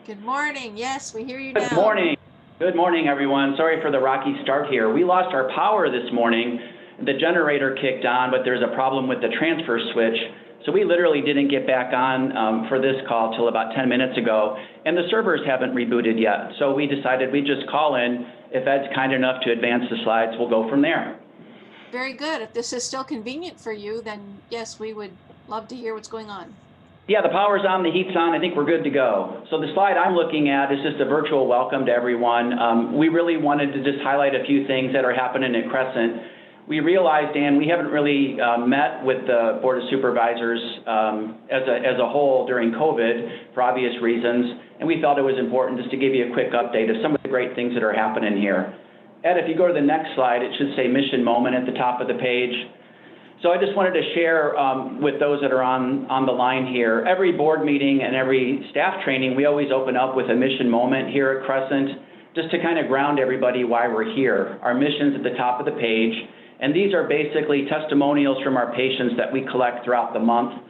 Good morning. Yes, we hear you now. Good morning. Good morning, everyone. Sorry for the rocky start here. We lost our power this morning. The generator kicked on, but there's a problem with the transfer switch. So we literally didn't get back on for this call till about 10 minutes ago, and the servers haven't rebooted yet. So we decided we'd just call in. If Ed's kind enough to advance the slides, we'll go from there. Very good. If this is still convenient for you, then yes, we would love to hear what's going on. Yeah, the power's on, the heat's on. I think we're good to go. So the slide I'm looking at is just a virtual welcome to everyone. We really wanted to just highlight a few things that are happening at Crescent. We realized, Dan, we haven't really met with the Board of Supervisors as a whole during COVID for obvious reasons, and we felt it was important just to give you a quick update of some of the great things that are happening here. Ed, if you go to the next slide, it should say Mission Moment at the top of the page. So I just wanted to share with those that are on the line here, every board meeting and every staff training, we always open up with a mission moment here at Crescent, just to kind of ground everybody why we're here. Our mission's at the top of the page, and these are basically testimonials from our patients that we collect throughout the month,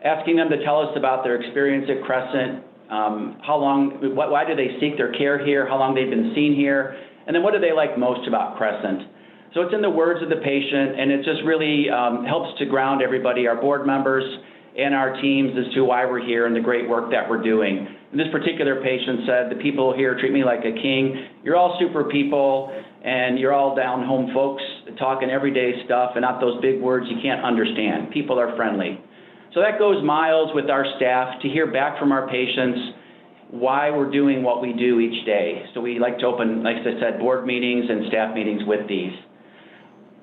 asking them to tell us about their experience at Crescent, why do they seek their care here, how long they've been seen here, and then what do they like most about Crescent. So it's in the words of the patient, and it just really helps to ground everybody, our board members and our teams, as to why we're here and the great work that we're doing. And this particular patient said, the people here treat me like a king. You're all super people, and you're all down-home folks talking everyday stuff and not those big words you can't understand. People are friendly. So that goes miles with our staff to hear back from our patients why we're doing what we do each day. So we like to open, like I said, board meetings and staff meetings with these.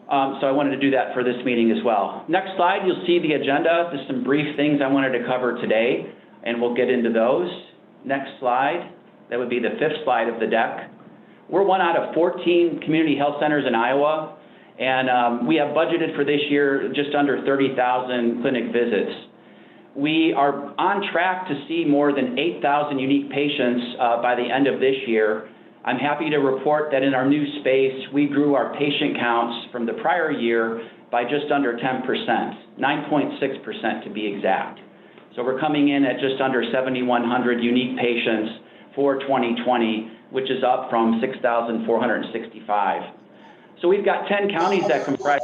So I wanted to do that for this meeting as well. Next slide, you'll see the agenda. There's some brief things I wanted to cover today, and we'll get into those. Next slide, that would be the 5th slide of the deck. We're one out of 14 community health centers in Iowa, and we have budgeted for this year just under 30,000 clinic visits. We are on track to see more than 8,000 unique patients by the end of this year. I'm happy to report that in our new space, we grew our patient counts from the prior year by just under 10%, 9.6% to be exact. So we're coming in at just under 7,100 unique patients for 2020, which is up from 6,465. So we've got 10 counties that comprise.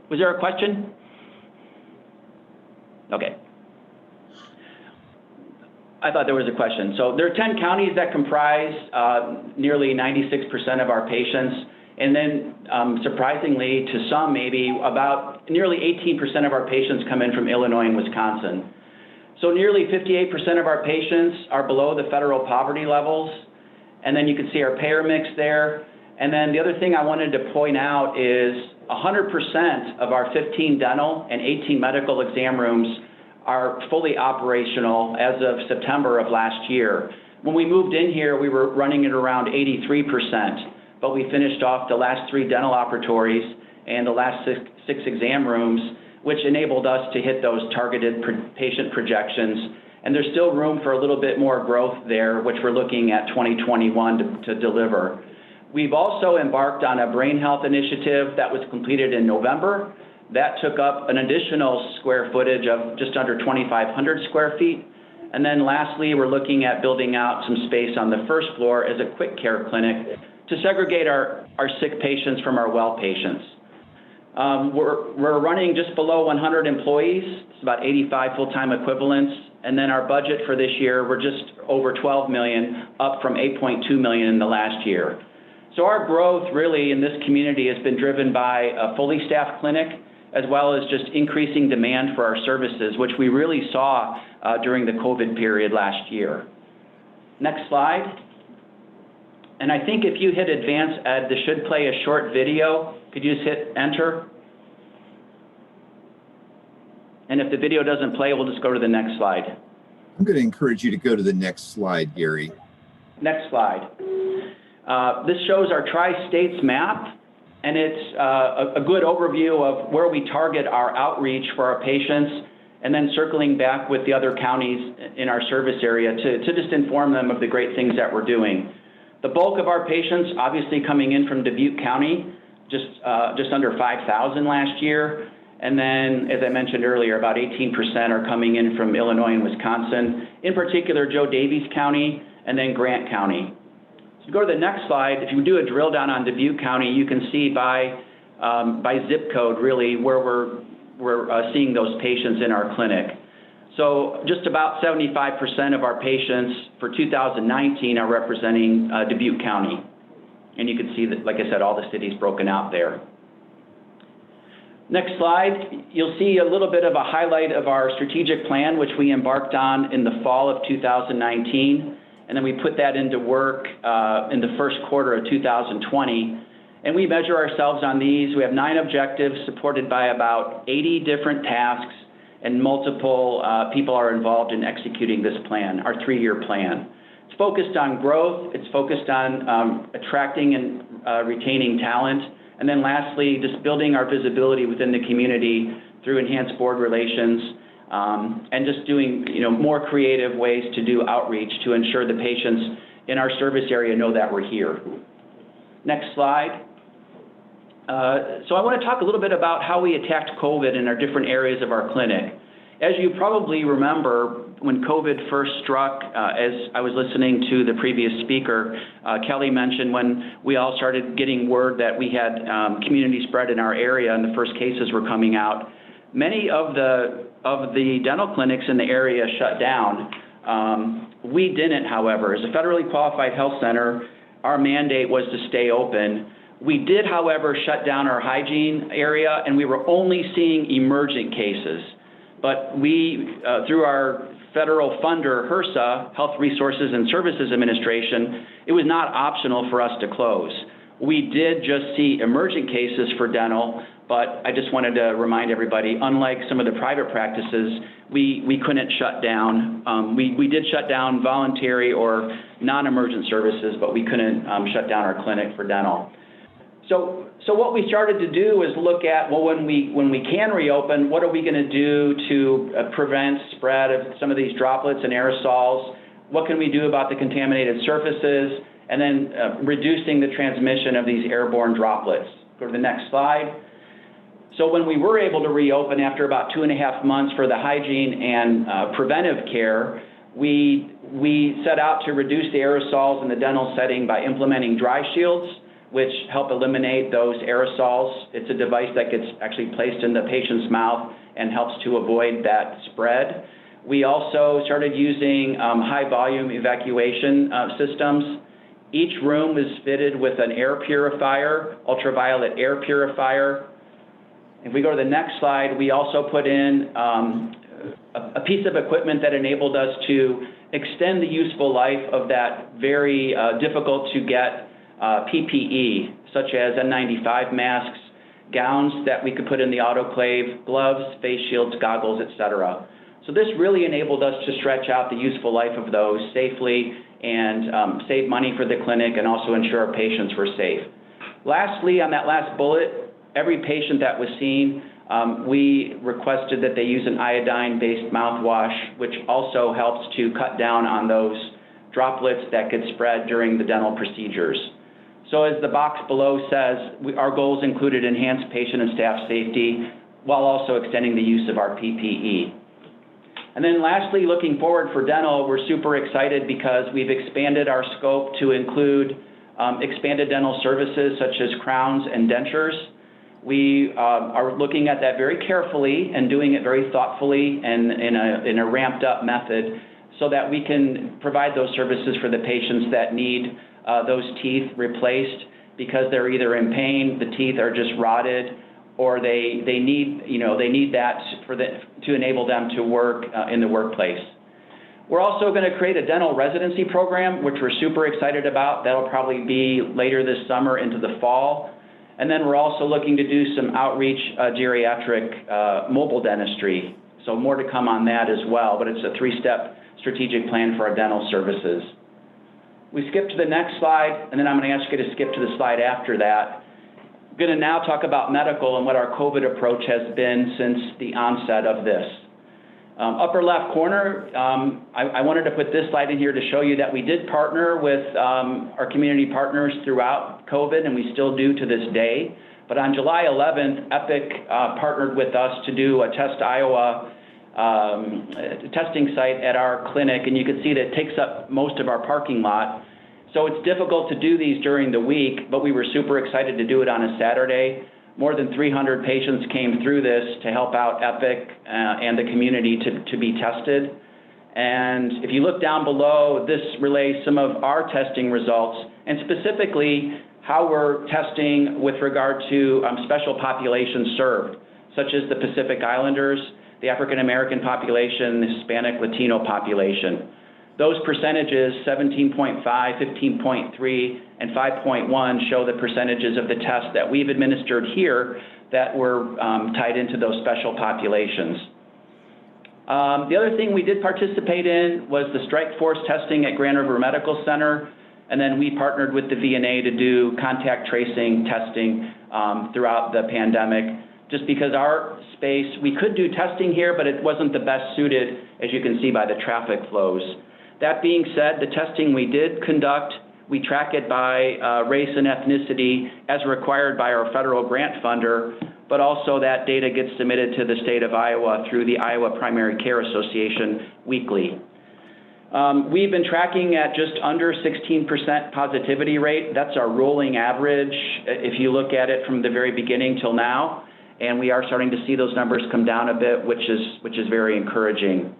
Was there a question? Okay. I thought there was a question. So there are 10 counties that comprise nearly 96% of our patients. And then surprisingly to some, maybe about nearly 18% of our patients come in from Illinois and Wisconsin. So nearly 58% of our patients are below the federal poverty levels. And then you can see our payer mix there. And then the other thing I wanted to point out is 100% of our 15 dental and 18 medical exam rooms are fully operational as of September of last year. When we moved in here, we were running at around 83%, but we finished off the last 3 dental operatories and the last six exam rooms, which enabled us to hit those targeted patient projections. And there's still room for a little bit more growth there, which we're looking at 2021 to deliver. We've also embarked on a brain health initiative that was completed in November. That took up an additional square footage of just under 2,500 square feet. And then lastly, we're looking at building out some space on the first floor as a quick care clinic to segregate our sick patients from our well patients. We're running just below 100 employees. It's about 85 full-time equivalents. And then our budget for this year, we're just over 12 million, up from 8.2 million in the last year. So our growth really in this community has been driven by a fully staffed clinic, as well as just increasing demand for our services, which we really saw during the COVID period last year. Next slide. And I think if you hit advance, Ed, this should play a short video. Could you just hit enter? And if the video doesn't play, we'll just go to the next slide. I'm going to encourage you to go to the next slide, Gary. Next slide. This shows our tri-states map. And it's a good overview of where we target our outreach for our patients, and then circling back with the other counties in our service area to just inform them of the great things that we're doing. The bulk of our patients obviously coming in from Dubuque County, just under 5,000 last year. And then, as I mentioned earlier, about 18% are coming in from Illinois and Wisconsin, in particular Joe Daviess County and then Grant County. If you go to the next slide, if you do a drill down on Dubuque County, you can see by zip code really where we're seeing those patients in our clinic. So just about 75% of our patients for 2019 are representing Dubuque County. And you can see that, like I said, all the cities broken out there. Next slide, you'll see a little bit of a highlight of our strategic plan, which we embarked on in the fall of 2019. And then we put that into work in the first quarter of 2020. And we measure ourselves on these. We have 9 objectives supported by about 80 different tasks, and multiple people are involved in executing this plan, our 3-year plan. It's focused on growth. It's focused on attracting and retaining talent. And then lastly, just building our visibility within the community through enhanced board relations. And just doing more creative ways to do outreach to ensure the patients in our service area know that we're here. Next slide. So I want to talk a little bit about how we attacked COVID in our different areas of our clinic. As you probably remember, when COVID first struck, as I was listening to the previous speaker, Kelly mentioned when we all started getting word that we had community spread in our area and the first cases were coming out, many of the dental clinics in the area shut down. We didn't, however. As a federally qualified health center, our mandate was to stay open. We did, however, shut down our hygiene area, and we were only seeing emergent cases. but we, through our federal funder, Hersa, Health Resources and Services Administration, it was not optional for us to close. We did just see emergent cases for dental, but I just wanted to remind everybody, unlike some of the private practices, we couldn't shut down. We did shut down voluntary or non-emergent services, but we couldn't shut down our clinic for dental. So what we started to do is look at, well, when we can reopen, what are we going to do to prevent spread of some of these droplets and aerosols? What can we do about the contaminated surfaces? And then reducing the transmission of these airborne droplets. Go to the next slide. So when we were able to reopen after about 2.5 months for the hygiene and preventive care, we set out to reduce the aerosols in the dental setting by implementing dry shields, which help eliminate those aerosols. It's a device that gets actually placed in the patient's mouth and helps to avoid that spread. We also started using high volume evacuation systems. Each room is fitted with an air purifier, ultraviolet air purifier. If we go to the next slide, we also put in a piece of equipment that enabled us to extend the useful life of that very difficult to get PPE, such as N95 masks, gowns that we could put in the autoclave, gloves, face shields, goggles, etc. So this really enabled us to stretch out the useful life of those safely and save money for the clinic and also ensure our patients were safe. Lastly, on that last bullet, every patient that was seen, we requested that they use an iodine-based mouthwash, which also helps to cut down on those droplets that could spread during the dental procedures. So as the box below says, our goals included enhanced patient and staff safety while also extending the use of our PPE. And then lastly, looking forward for dental, we're super excited because we've expanded our scope to include expanded dental services such as crowns and dentures. We are looking at that very carefully and doing it very thoughtfully and in a ramped up method so that we can provide those services for the patients that need those teeth replaced because they're either in pain, the teeth are just rotted, or they need that to enable them to work in the workplace. We're also going to create a dental residency program, which we're super excited about. That'll probably be later this summer into the fall. And then we're also looking to do some outreach geriatric mobile dentistry. So more to come on that as well, but it's a 3-step strategic plan for our dental services. We skip to the next slide, and then I'm going to ask you to skip to the slide after that. I'm going to now talk about medical and what our COVID approach has been since the onset of this. Upper left corner, I wanted to put this slide in here to show you that we did partner with our community partners throughout COVID, and we still do to this day. But on July 11th, Epic partnered with us to do a Test Iowa testing site at our clinic, and you can see that it takes up most of our parking lot. So it's difficult to do these during the week, but we were super excited to do it on a Saturday. More than 300 patients came through this to help out Epic and the community to be tested. And if you look down below, this relays some of our testing results, and specifically how we're testing with regard to special populations served, such as the Pacific Islanders, the African American population, the Hispanic Latino population. Those percentages, 17.5, 15.3, and 5.1, show the percentages of the tests that we've administered here that were tied into those special populations. The other thing we did participate in was the strike force testing at Grand River Medical Center, and then we partnered with the VNA to do contact tracing testing throughout the pandemic. Just because our space, we could do testing here, but it wasn't the best suited, as you can see by the traffic flows. That being said, the testing we did conduct, we track it by race and ethnicity as required by our federal grant funder, but also that data gets submitted to the state of Iowa through the Iowa Primary Care Association weekly. We've been tracking at just under 16% positivity rate. That's our rolling average if you look at it from the very beginning till now. And we are starting to see those numbers come down a bit, which is very encouraging.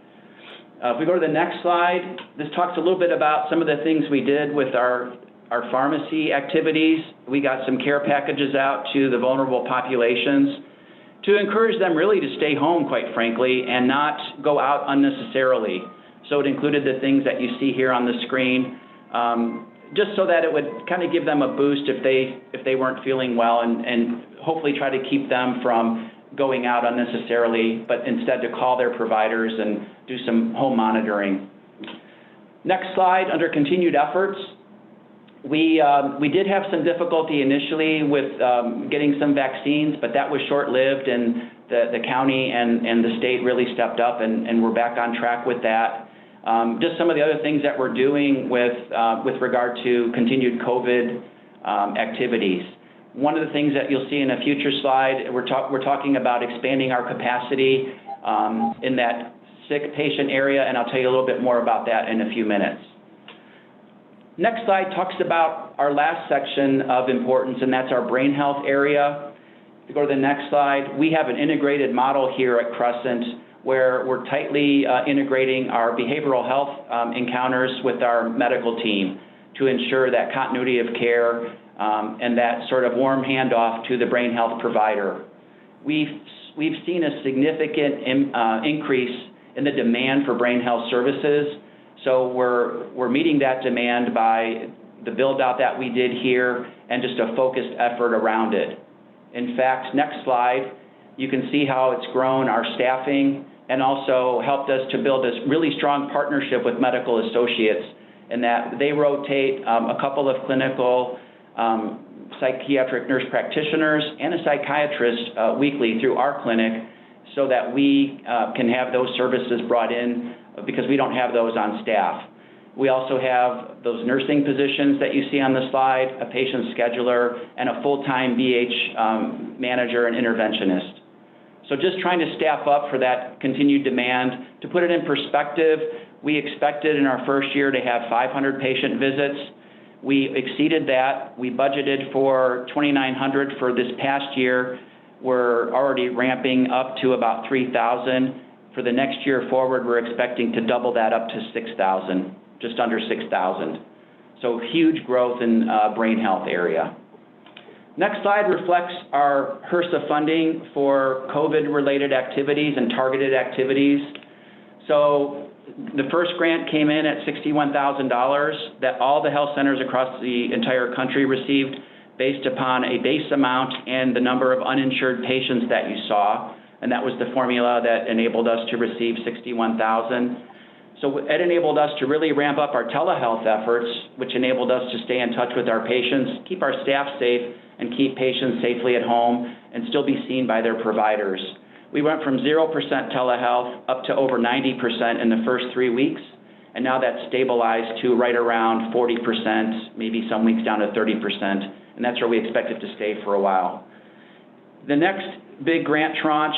If we go to the next slide, this talks a little bit about some of the things we did with our pharmacy activities. We got some care packages out to the vulnerable populations. to encourage them really to stay home, quite frankly, and not go out unnecessarily. So it included the things that you see here on the screen, just so that it would kind of give them a boost if they weren't feeling well, and hopefully try to keep them from going out unnecessarily, but instead to call their providers and do some home monitoring. Next slide, under continued efforts. We did have some difficulty initially with getting some vaccines, but that was short-lived, and the county and the state really stepped up, and we're back on track with that. Just some of the other things that we're doing with regard to continued COVID activities. One of the things that you'll see in a future slide, we're talking about expanding our capacity in that sick patient area, and I'll tell you a little bit more about that in a few minutes. Next slide talks about our last section of importance, and that's our brain health area. If you go to the next slide, we have an integrated model here at Crescent where we're tightly integrating our behavioral health encounters with our medical team to ensure that continuity of care and that sort of warm handoff to the brain health provider. We've seen a significant increase in the demand for brain health services. So we're meeting that demand by the build out that we did here and just a focused effort around it. In fact, next slide, you can see how it's grown our staffing and also helped us to build this really strong partnership with medical associates in that they rotate a couple of clinical psychiatric nurse practitioners and a psychiatrist weekly through our clinic so that we can have those services brought in because we don't have those on staff. We also have those nursing positions that you see on the slide, a patient scheduler, and a full-time BH manager and interventionist. So just trying to staff up for that continued demand. To put it in perspective, we expected in our first year to have 500 patient visits. We exceeded that. We budgeted for 2,900 for this past year. We're already ramping up to about 3,000. For the next year forward, we're expecting to double that up to 6,000, just under 6,000. So huge growth in brain health area. Next slide reflects our Hersa funding for COVID-related activities and targeted activities. So the first grant came in at $61,000 that all the health centers across the entire country received based upon a base amount and the number of uninsured patients that you saw. And that was the formula that enabled us to receive $61,000. So it enabled us to really ramp up our telehealth efforts, which enabled us to stay in touch with our patients, keep our staff safe, and keep patients safely at home and still be seen by their providers. We went from 0% telehealth up to over 90% in the first 3 weeks, and now that's stabilized to right around 40%, maybe some weeks down to 30%, and that's where we expect it to stay for a while. The next big grant tranche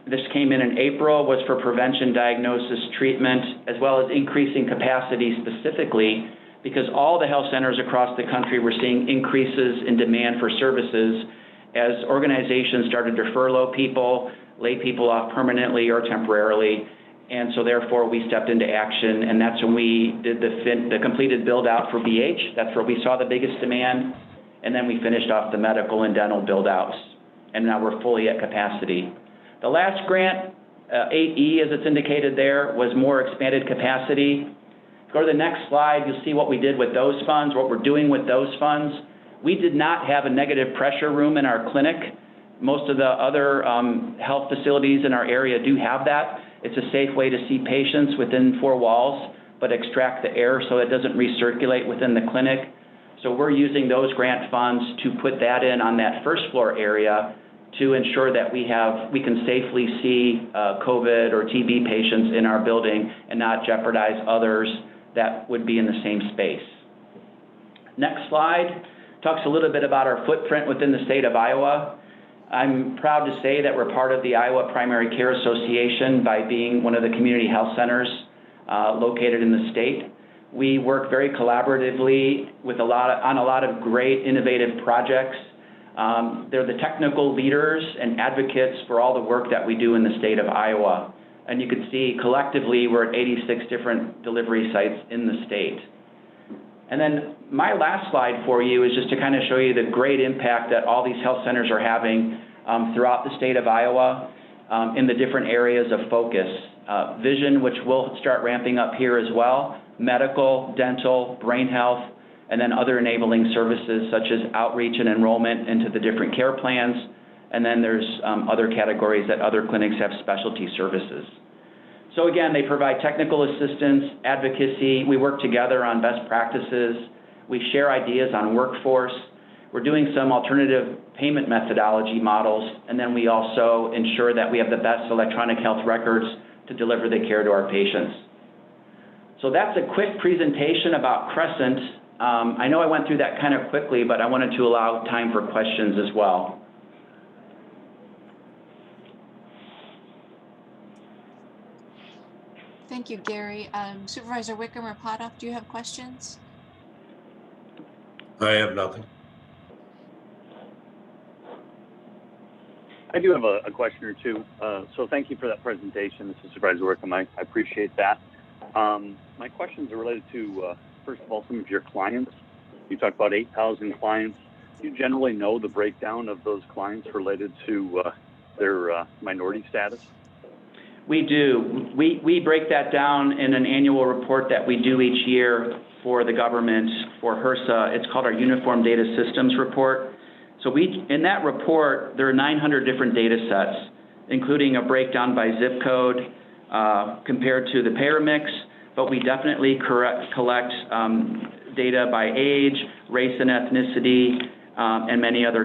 this came in April, was for prevention, diagnosis, treatment, as well as increasing capacity specifically because all the health centers across the country were seeing increases in demand for services as organizations started to furlough people, lay people off permanently or temporarily. And so therefore we stepped into action, and that's when we did the completed build out for BH. That's where we saw the biggest demand. And then we finished off the medical and dental build outs. And now we're fully at capacity. The last grant, 8E as it's indicated there, was more expanded capacity. Go to the next slide, you'll see what we did with those funds, what we're doing with those funds. We did not have a negative pressure room in our clinic. Most of the other health facilities in our area do have that. It's a safe way to see patients within 4 walls, but extract the air so it doesn't recirculate within the clinic. So we're using those grant funds to put that in on that first floor area to ensure that we can safely see COVID or TB patients in our building and not jeopardize others that would be in the same space. Next slide talks a little bit about our footprint within the state of Iowa. I'm proud to say that we're part of the Iowa Primary Care Association by being one of the community health centers located in the state. We work very collaboratively with on a lot of great innovative projects. They're the technical leaders and advocates for all the work that we do in the state of Iowa. And you can see collectively we're at 86 different delivery sites in the state. And then my last slide for you is just to kind of show you the great impact that all these health centers are having throughout the state of Iowa in the different areas of focus. Vision, which will start ramping up here as well, medical, dental, brain health, and then other enabling services such as outreach and enrollment into the different care plans. And then there's other categories that other clinics have specialty services. So again, they provide technical assistance, advocacy. We work together on best practices. We share ideas on workforce. We're doing some alternative payment methodology models. And then we also ensure that we have the best electronic health records to deliver the care to our patients. So that's a quick presentation about Crescent. I know I went through that kind of quickly, but I wanted to allow time for questions as well. Thank you, Gary. Supervisor Wickham or Potoff, do you have questions? I have nothing. I do have a question or two. So thank you for that presentation. This is Supervisor Wickham. I appreciate that. My questions are related to, first of all, some of your clients. You talked about 8,000 clients. Do you generally know the breakdown of those clients related to their minority status? We do. We break that down in an annual report that we do each year for the government, for Hersa. It's called our Uniform Data Systems Report. So in that report, there are 900 different data sets, including a breakdown by zip code compared to the payer mix, but we definitely collect data by age, race and ethnicity, and many other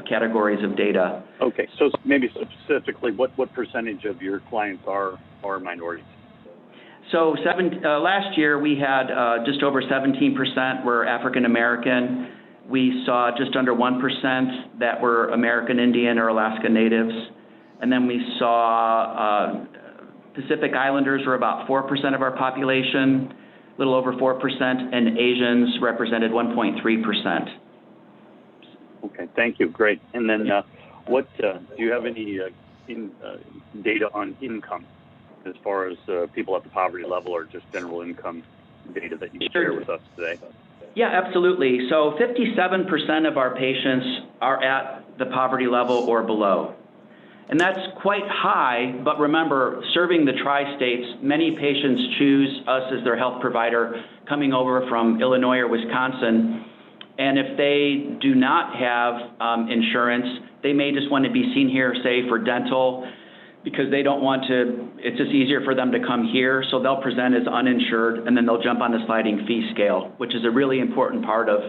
categories of data. Okay, so maybe specifically, what percentage of your clients are minorities? So last year we had just over 17% were African American. We saw just under 1% that were American Indian or Alaska Natives. And then we saw Pacific Islanders were about 4% of our population, a little over 4%, and Asians represented 1.3%. Okay, thank you, great. And then do you have any data on income as far as people at the poverty level or just general income data that you can share with us today? Yeah, absolutely. So 57% of our patients are at the poverty level or below. And that's quite high, but remember, serving the tri-states, many patients choose us as their health provider coming over from Illinois or Wisconsin. And if they do not have insurance, they may just want to be seen here, say, for dental, because they don't want to, it's just easier for them to come here. So they'll present as uninsured, and then they'll jump on the sliding fee scale, which is a really important part of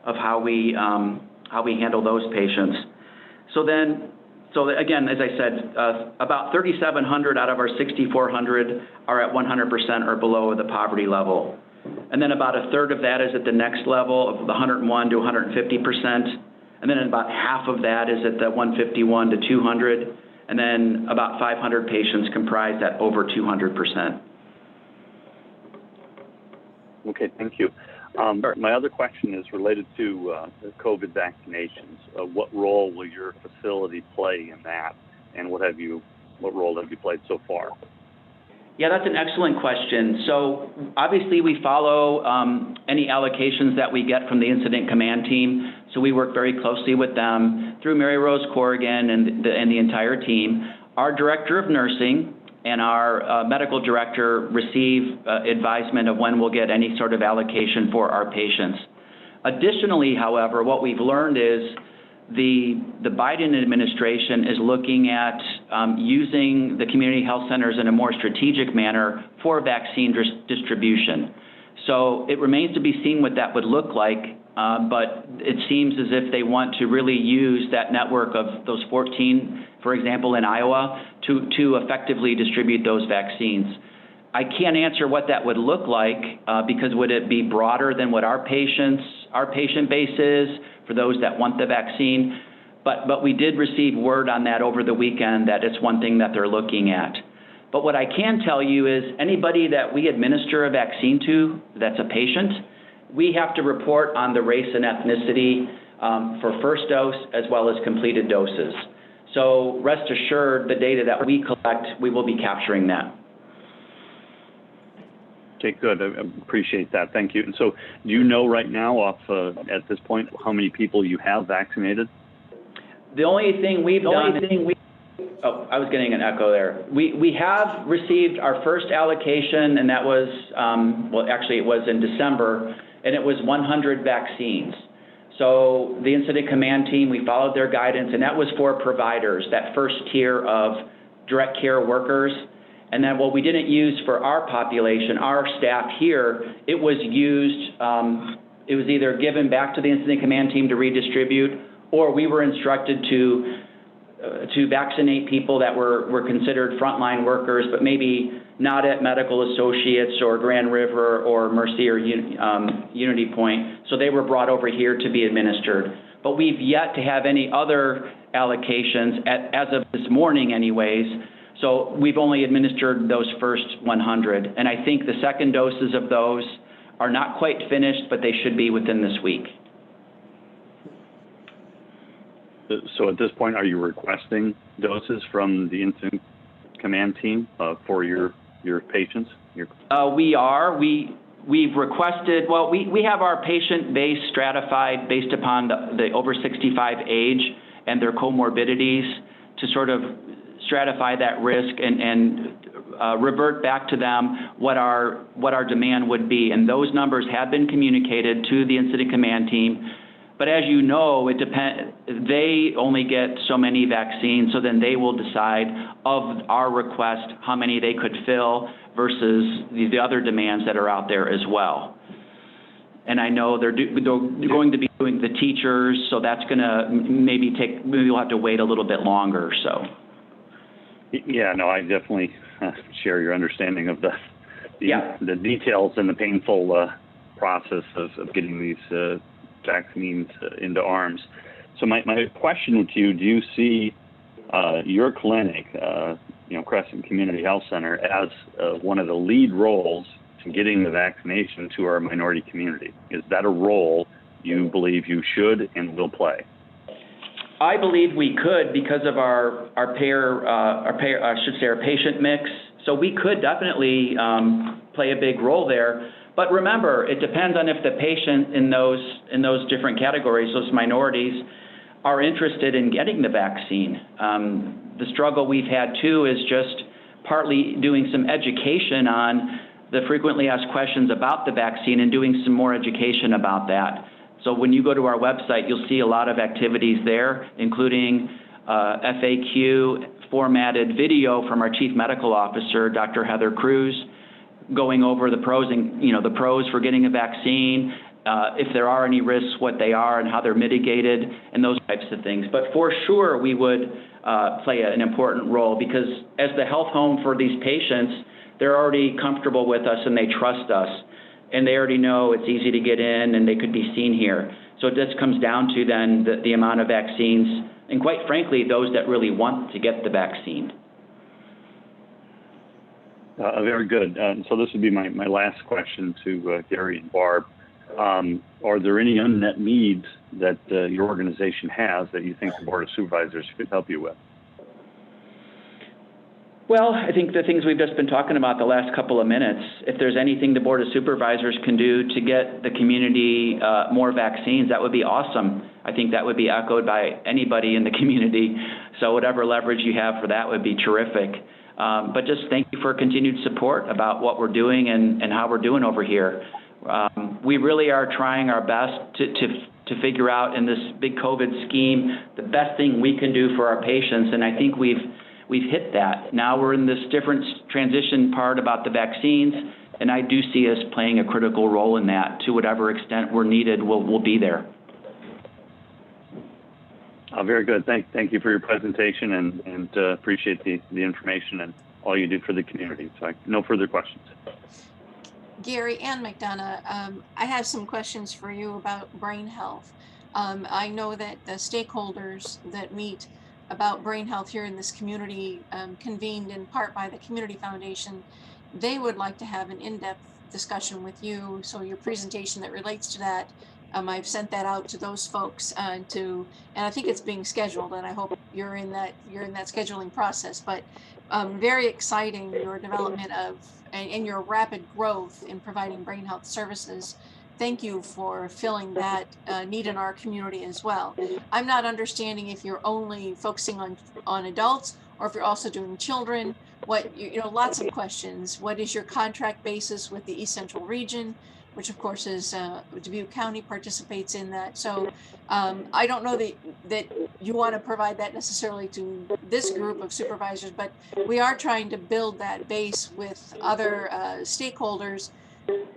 how we handle those patients. So again, as I said, about 3,700 out of our 6,400 are at 100% or below the poverty level. And then about a third of that is at the next level of the 101 to 150%. And then about half of that is at the 151 to 200. And then about 500 patients comprise that over 200%. Okay, thank you. My other question is related to the COVID vaccinations. What role will your facility play in that, and what role have you played so far? Yeah, that's an excellent question. So obviously we follow any allocations that we get from the incident command team. So we work very closely with them through Mary Rose Corrigan and the entire team. Our director of nursing and our medical director receive advisement of when we'll get any sort of allocation for our patients. Additionally, however, what we've learned is the Biden administration is looking at using the community health centers in a more strategic manner for vaccine distribution. So it remains to be seen what that would look like, but it seems as if they want to really use that network of those 14, for example, in Iowa, to effectively distribute those vaccines. I can't answer what that would look like because would it be broader than what our patient base is for those that want the vaccine? But we did receive word on that over the weekend that it's one thing that they're looking at. But what I can tell you is anybody that we administer a vaccine to that's a patient, we have to report on the race and ethnicity for first dose as well as completed doses. So rest assured, the data that we collect, we will be capturing that. Okay, good. I appreciate that. Thank you. And so do you know right now at this point how many people you have vaccinated? The only thing we've done. Oh, I was getting an echo there. We have received our first allocation, and that was, well, actually it was in December, and it was 100 vaccines. So the incident command team, we followed their guidance, and that was for providers, that first tier of direct care workers. And then what we didn't use for our population, our staff here, it was used, it was either given back to the incident command team to redistribute, or we were instructed to vaccinate people that were considered frontline workers, but maybe not at Medical Associates or Grand River or Mercy or Unity Point. So they were brought over here to be administered. But we've yet to have any other allocations as of this morning anyways. So we've only administered those first 100. And I think the second doses of those are not quite finished, but they should be within this week. So at this point, are you requesting doses from the incident command team for your patients? We are. We've requested, well, we have our patient base stratified based upon the over 65 age and their comorbidities to sort of stratify that risk and revert back to them what our demand would be. And those numbers have been communicated to the incident command team. But as you know, it depends. They only get so many vaccines, so then they will decide of our request how many they could fill versus the other demands that are out there as well. And I know they're going to be doing the teachers, so that's going to maybe we'll have to wait a little bit longer. So. Yeah, no, I definitely share your understanding of the details and the painful process of getting these vaccines into arms. So my question to you, do you see your clinic, Crescent Community Health Center, as one of the lead roles to getting the vaccination to our minority community? Is that a role you believe you should and will play? I believe we could because of our patient mix. So we could definitely play a big role there. But remember, it depends on if the patient in those different categories, those minorities, are interested in getting the vaccine. The struggle we've had too is just partly doing some education on the frequently asked questions about the vaccine and doing some more education about that. So when you go to our website, you'll see a lot of activities there, including FAQ formatted video from our Chief Medical Officer, Dr. Heather Cruz, going over the pros and the pros for getting a vaccine, if there are any risks, what they are and how they're mitigated, and those types of things. But for sure, we would play an important role because as the health home for these patients, they're already comfortable with us and they trust us, and they already know it's easy to get in and they could be seen here. So it just comes down to then the amount of vaccines, and quite frankly, those that really want to get the vaccine. Very good. So this would be my last question to Gary and Barb. Are there any unmet needs that your organization has that you think the Board of Supervisors could help you with? Well, I think the things we've just been talking about the last couple of minutes, if there's anything the Board of Supervisors can do to get the community more vaccines, that would be awesome. I think that would be echoed by anybody in the community. So whatever leverage you have for that would be terrific. But just thank you for continued support about what we're doing and how we're doing over here. We really are trying our best to figure out in this big COVID scheme the best thing we can do for our patients, and I think we've hit that. Now we're in this different transition part about the vaccines, and I do see us playing a critical role in that. To whatever extent we're needed, we'll be there. Very good. Thank you for your presentation and appreciate the information and all you do for the community. So no further questions. Gary and McDonough, I have some questions for you about brain health. I know that the stakeholders that meet about brain health here in this community, convened in part by the Community Foundation, they would like to have an in-depth discussion with you. So your presentation that relates to that, I've sent that out to those folks and I think it's being scheduled, and I hope you're in that scheduling process. But very exciting, your development of and your rapid growth in providing brain health services thank you for filling that need in our community as well. I'm not understanding if you're only focusing on adults or if you're also doing children. What, you know, lots of questions. What is your contract basis with the East Central region, which of course is Dubuque County participates in that. So I don't know that you want to provide that necessarily to this group of supervisors, but we are trying to build that base with other stakeholders,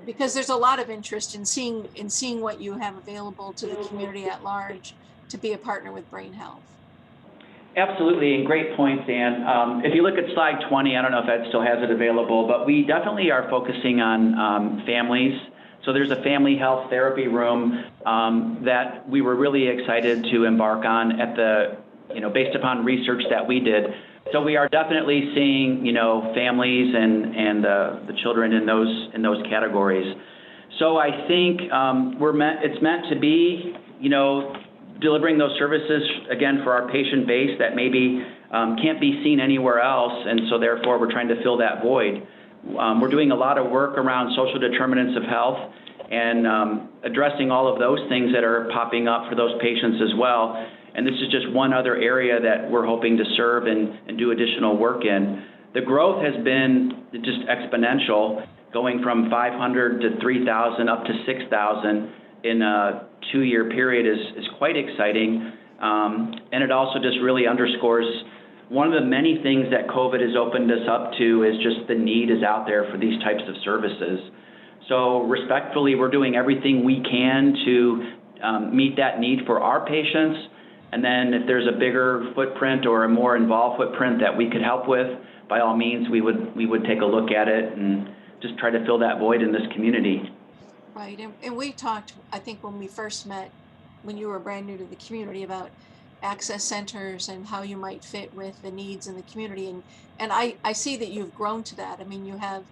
because there's a lot of interest in seeing what you have available to the community at large to be a partner with Brain Health. Absolutely, and great points, Dan. If you look at slide 20, I don't know if Ed still has it available, but we definitely are focusing on families. So there's a family health therapy room that we were really excited to embark on at the, based upon research that we did. So we are definitely seeing, families and the children in those categories. So I think it's meant to be, delivering those services again for our patient base that maybe can't be seen anywhere else, and so therefore we're trying to fill that void. We're doing a lot of work around social determinants of health and addressing all of those things that are popping up for those patients as well. And this is just one other area that we're hoping to serve and do additional work in. The growth has been just exponential, going from 500 to 3,000 up to 6,000 in a 2-year period is quite exciting. And it also just really underscores one of the many things that COVID has opened us up to is just the need is out there for these types of services. So respectfully, we're doing everything we can to meet that need for our patients. And then if there's a bigger footprint or a more involved footprint that we could help with, by all means, we would take a look at it and just try to fill that void in this community. Right, and we talked, I think when we first met, when you were brand new to the community, about access centers and how you might fit with the needs in the community. And I see that you've grown to that. I mean, you have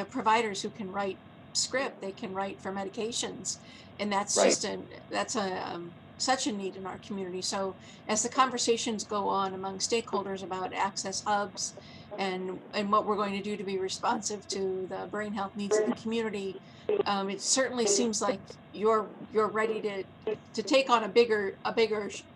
providers who can write script, they can write for medications, and that's right. Such a need in our community. So as the conversations go on among stakeholders about access hubs and what we're going to do to be responsive to the brain health needs of the community, it certainly seems like you're ready to take on a bigger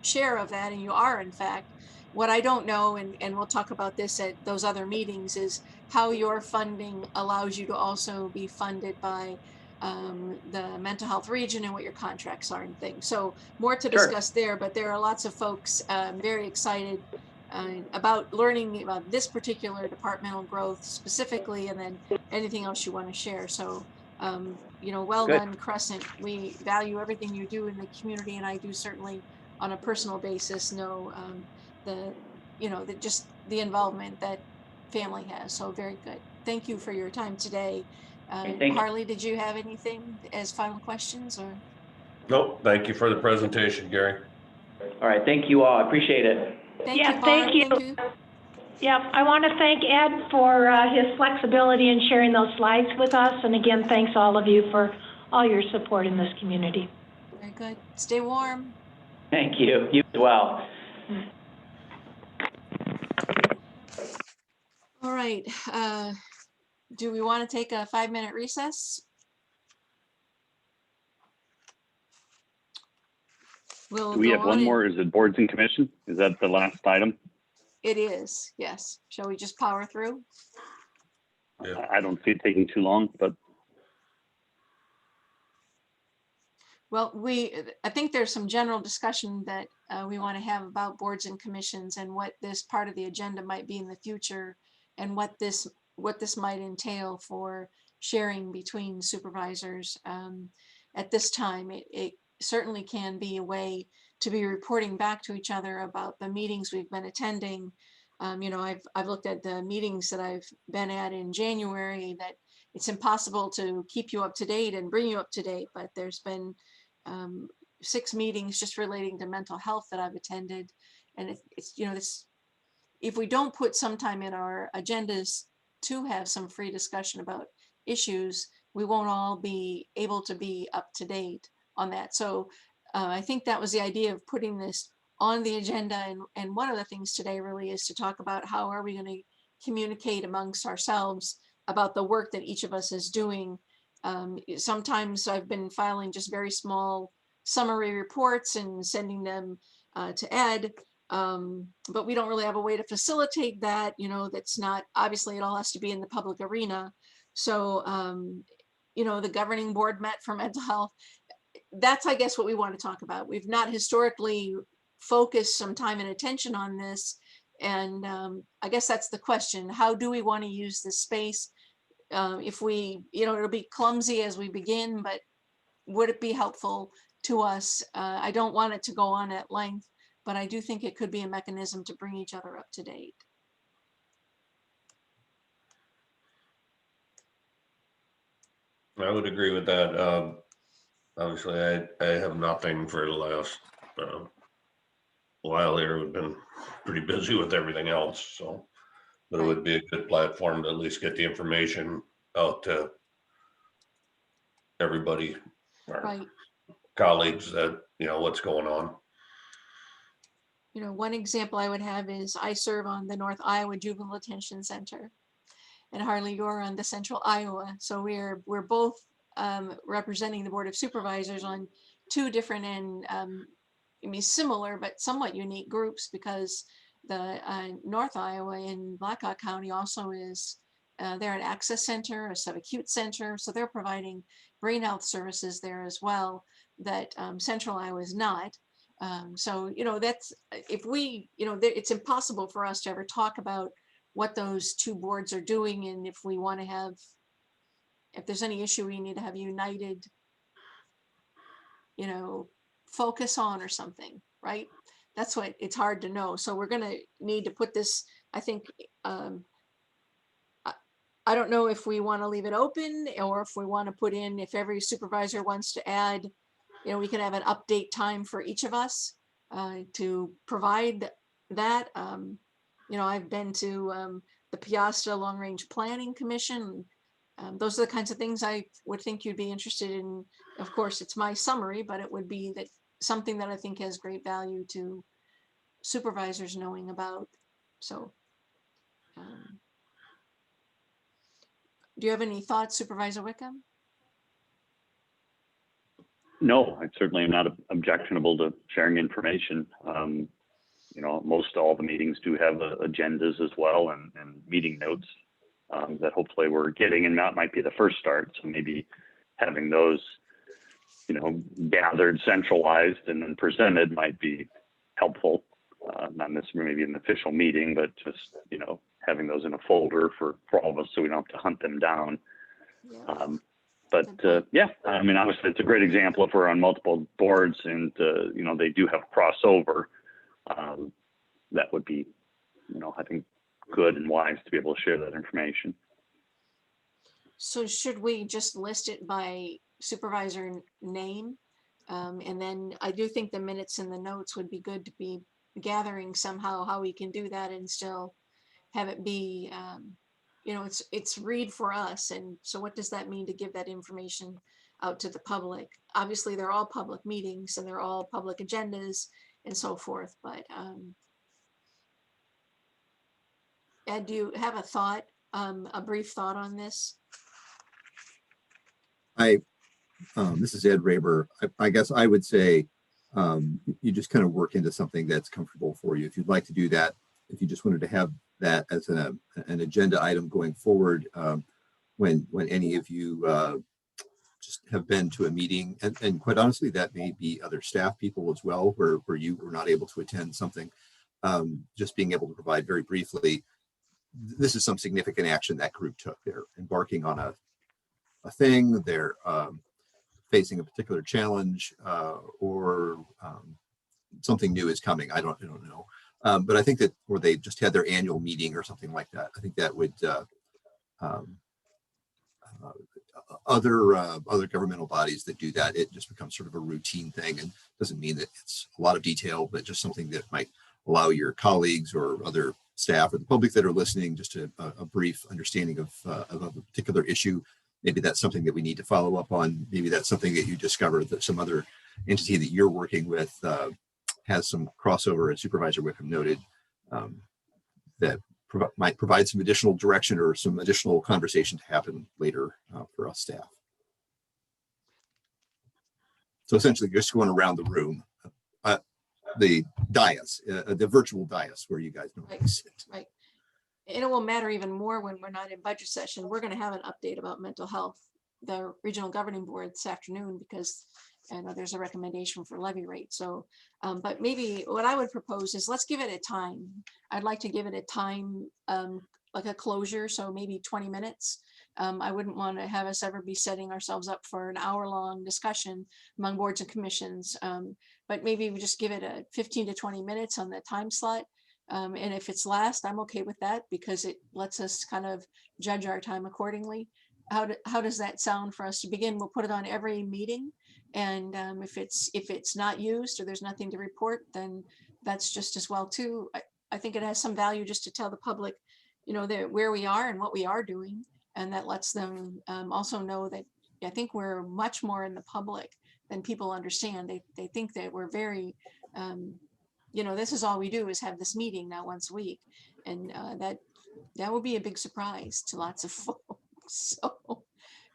share of that, and you are, in fact. What I don't know, and we'll talk about this at those other meetings, is how your funding allows you to also be funded by the mental health region and what your contracts are and things. So more to discuss there, but there are lots of folks very excited about learning about this particular departmental growth specifically, and then anything else you want to share. So, well Good. done, Crescent. We value everything you do in the community, and I do certainly on a personal basis know just the involvement that family has. So very good. Thank you for your time today. Harley, did you have anything as final questions or? Nope. Thank you for the presentation, Gary. All right. Thank you all. I appreciate it. Thank you, Barb. Thank you. Yeah, I want to thank Ed for his flexibility in sharing those slides with us. And again, thanks all of you for all your support in this community. Very good. Stay warm. Thank you. You as well. All right. Do we want to take a 5-minute recess? Do we have one more? Is it boards and commission? Is that the last item? It is, yes. Shall we just power through? Yeah. I don't see it taking too long, but. Well, I think there's some general discussion that we want to have about boards and commissions and what this part of the agenda might be in the future, and what this might entail for sharing between supervisors. At this time, it certainly can be a way to be reporting back to each other about the meetings we've been attending. I've looked at the meetings that I've been at in January, that it's impossible to keep you up to date and bring you up to date, but there's been 6 meetings just relating to mental health that I've attended. And if we don't put some time in our agendas to have some free discussion about issues, we won't all be able to be up to date on that. So I think that was the idea of putting this on the agenda. And one of the things today really is to talk about how are we going to communicate amongst ourselves about the work that each of us is doing Sometimes I've been filing just very small summary reports and sending them to Ed. But we don't really have a way to facilitate that, that's not, obviously it all has to be in the public arena. So, the governing board met for mental health. That's, I guess, what we want to talk about. We've not historically focused some time and attention on this. And I guess that's the question. How do we want to use this space? If we, it'll be clumsy as we begin, but would it be helpful to us? I don't want it to go on at length, but I do think it could be a mechanism to bring each other up to date. I would agree with that. Obviously, I have nothing for the last while here. We've been pretty busy with everything else, so, but it would be a good platform to at least get the information out to everybody, our colleagues, that, what's going on. One example I would have is I serve on the North Iowa Juvenile Detention Center, and Harley, you're on the Central Iowa. So we're both representing the Board of Supervisors on two different and similar but somewhat unique groups, because the North Iowa in Blackhawk County also is they're an access center, a subacute center, so they're providing brain health services there as well that Central Iowa is not. So that's, if we, it's impossible for us to ever talk about what those two boards are doing, and if we want to have, if there's any issue we need to have united, focus on or something, right? That's what, it's hard to know. So we're going to need to put this, I think, I don't know if we want to leave it open, or if we want to put in, if every supervisor wants to add, we can have an update time for each of us to provide that. I've been to the Piasta Long Range Planning Commission. Those are the kinds of things I would think you'd be interested in. Of course, it's my summary, but it would be that something that I think has great value to supervisors knowing about. So do you have any thoughts, Supervisor Wickham? No, I certainly am not objectionable to sharing information. Most all the meetings do have agendas as well, and meeting notes that hopefully we're getting, and that might be the first start. So maybe having those, gathered, centralized, and then presented might be helpful. Not necessarily maybe an official meeting, but just, having those in a folder for all of us, so we don't have to hunt them down. Yeah. Obviously it's a great example if we're on multiple boards and, they do have crossover. That would be, I think, good and wise to be able to share that information. So should we just list it by supervisor name? And then I do think the minutes and the notes would be good to be gathering somehow, how we can do that and still have it be, it's read for us. And so what does that mean to give that information out to the public? Obviously, they're all public meetings and they're all public agendas and so forth. But Ed, do you have a thought, a brief thought on this? This is Ed Raber. I guess I would say you just kind of work into something that's comfortable for you. If you'd like to do that, if you just wanted to have that as an agenda item going forward, when any of you just have been to a meeting, and quite honestly, that may be other staff people as well, where you were not able to attend something, just being able to provide very briefly, this is some significant action that group took. They're embarking on a thing, they're facing a particular challenge, or something new is coming. I don't know. But I think that, or they just had their annual meeting or something like that. I think that would, other governmental bodies that do that, it just becomes sort of a routine thing, and doesn't mean that it's a lot of detail, but just something that might allow your colleagues or other staff or the public that are listening just a brief understanding of a particular issue. Maybe that's something that we need to follow up on. Maybe that's something that you discover that some other entity that you're working with has some crossover, as Supervisor Wickham noted, that might provide some additional direction or some additional conversation to happen later for us staff. So essentially, you're just going around the room, the dais, the virtual dais where you guys normally sit. Right. And it will matter even more when we're not in budget session. We're going to have an update about mental health, the regional governing board this afternoon, because I know there's a recommendation for levy rate. So, but maybe what I would propose is let's give it a time. I'd like to give it a time, like a closure. So maybe 20 minutes. I wouldn't want to have us ever be setting ourselves up for an hour-long discussion among boards and commissions. But maybe we just give it a 15 to 20 minutes on the time slot. And if it's last, I'm okay with that because it lets us kind of judge our time accordingly. How does that sound for us to begin? We'll put it on every meeting. And if it's not used or there's nothing to report, then that's just as well too. I think it has some value just to tell the public, you know, where we are and what we are doing. And that lets them also know that I think we're much more in the public than people understand. They think that we're very, you know, this is all we do is have this meeting now once a week. And that will be a big surprise to lots of folks. So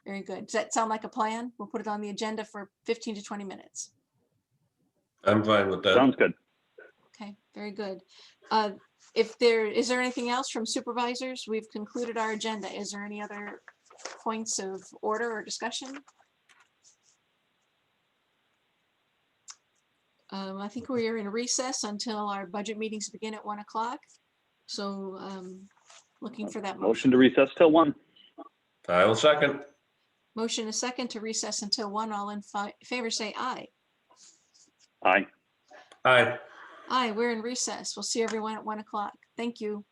very good. Does that sound like a plan? We'll put it on the agenda for 15 to 20 minutes. I'm fine with that. Sounds good. Okay, very good. Is there anything else from supervisors? We've concluded our agenda. Is there any other points of order or discussion? I think we are in recess until our budget meetings begin at 1 o'clock. So looking for that Motion to recess till 1. I will second. Motion is second to recess until 1. All in favor say aye. Aye. Aye. Aye, we're in recess. We'll see everyone at 1 o'clock. Thank you.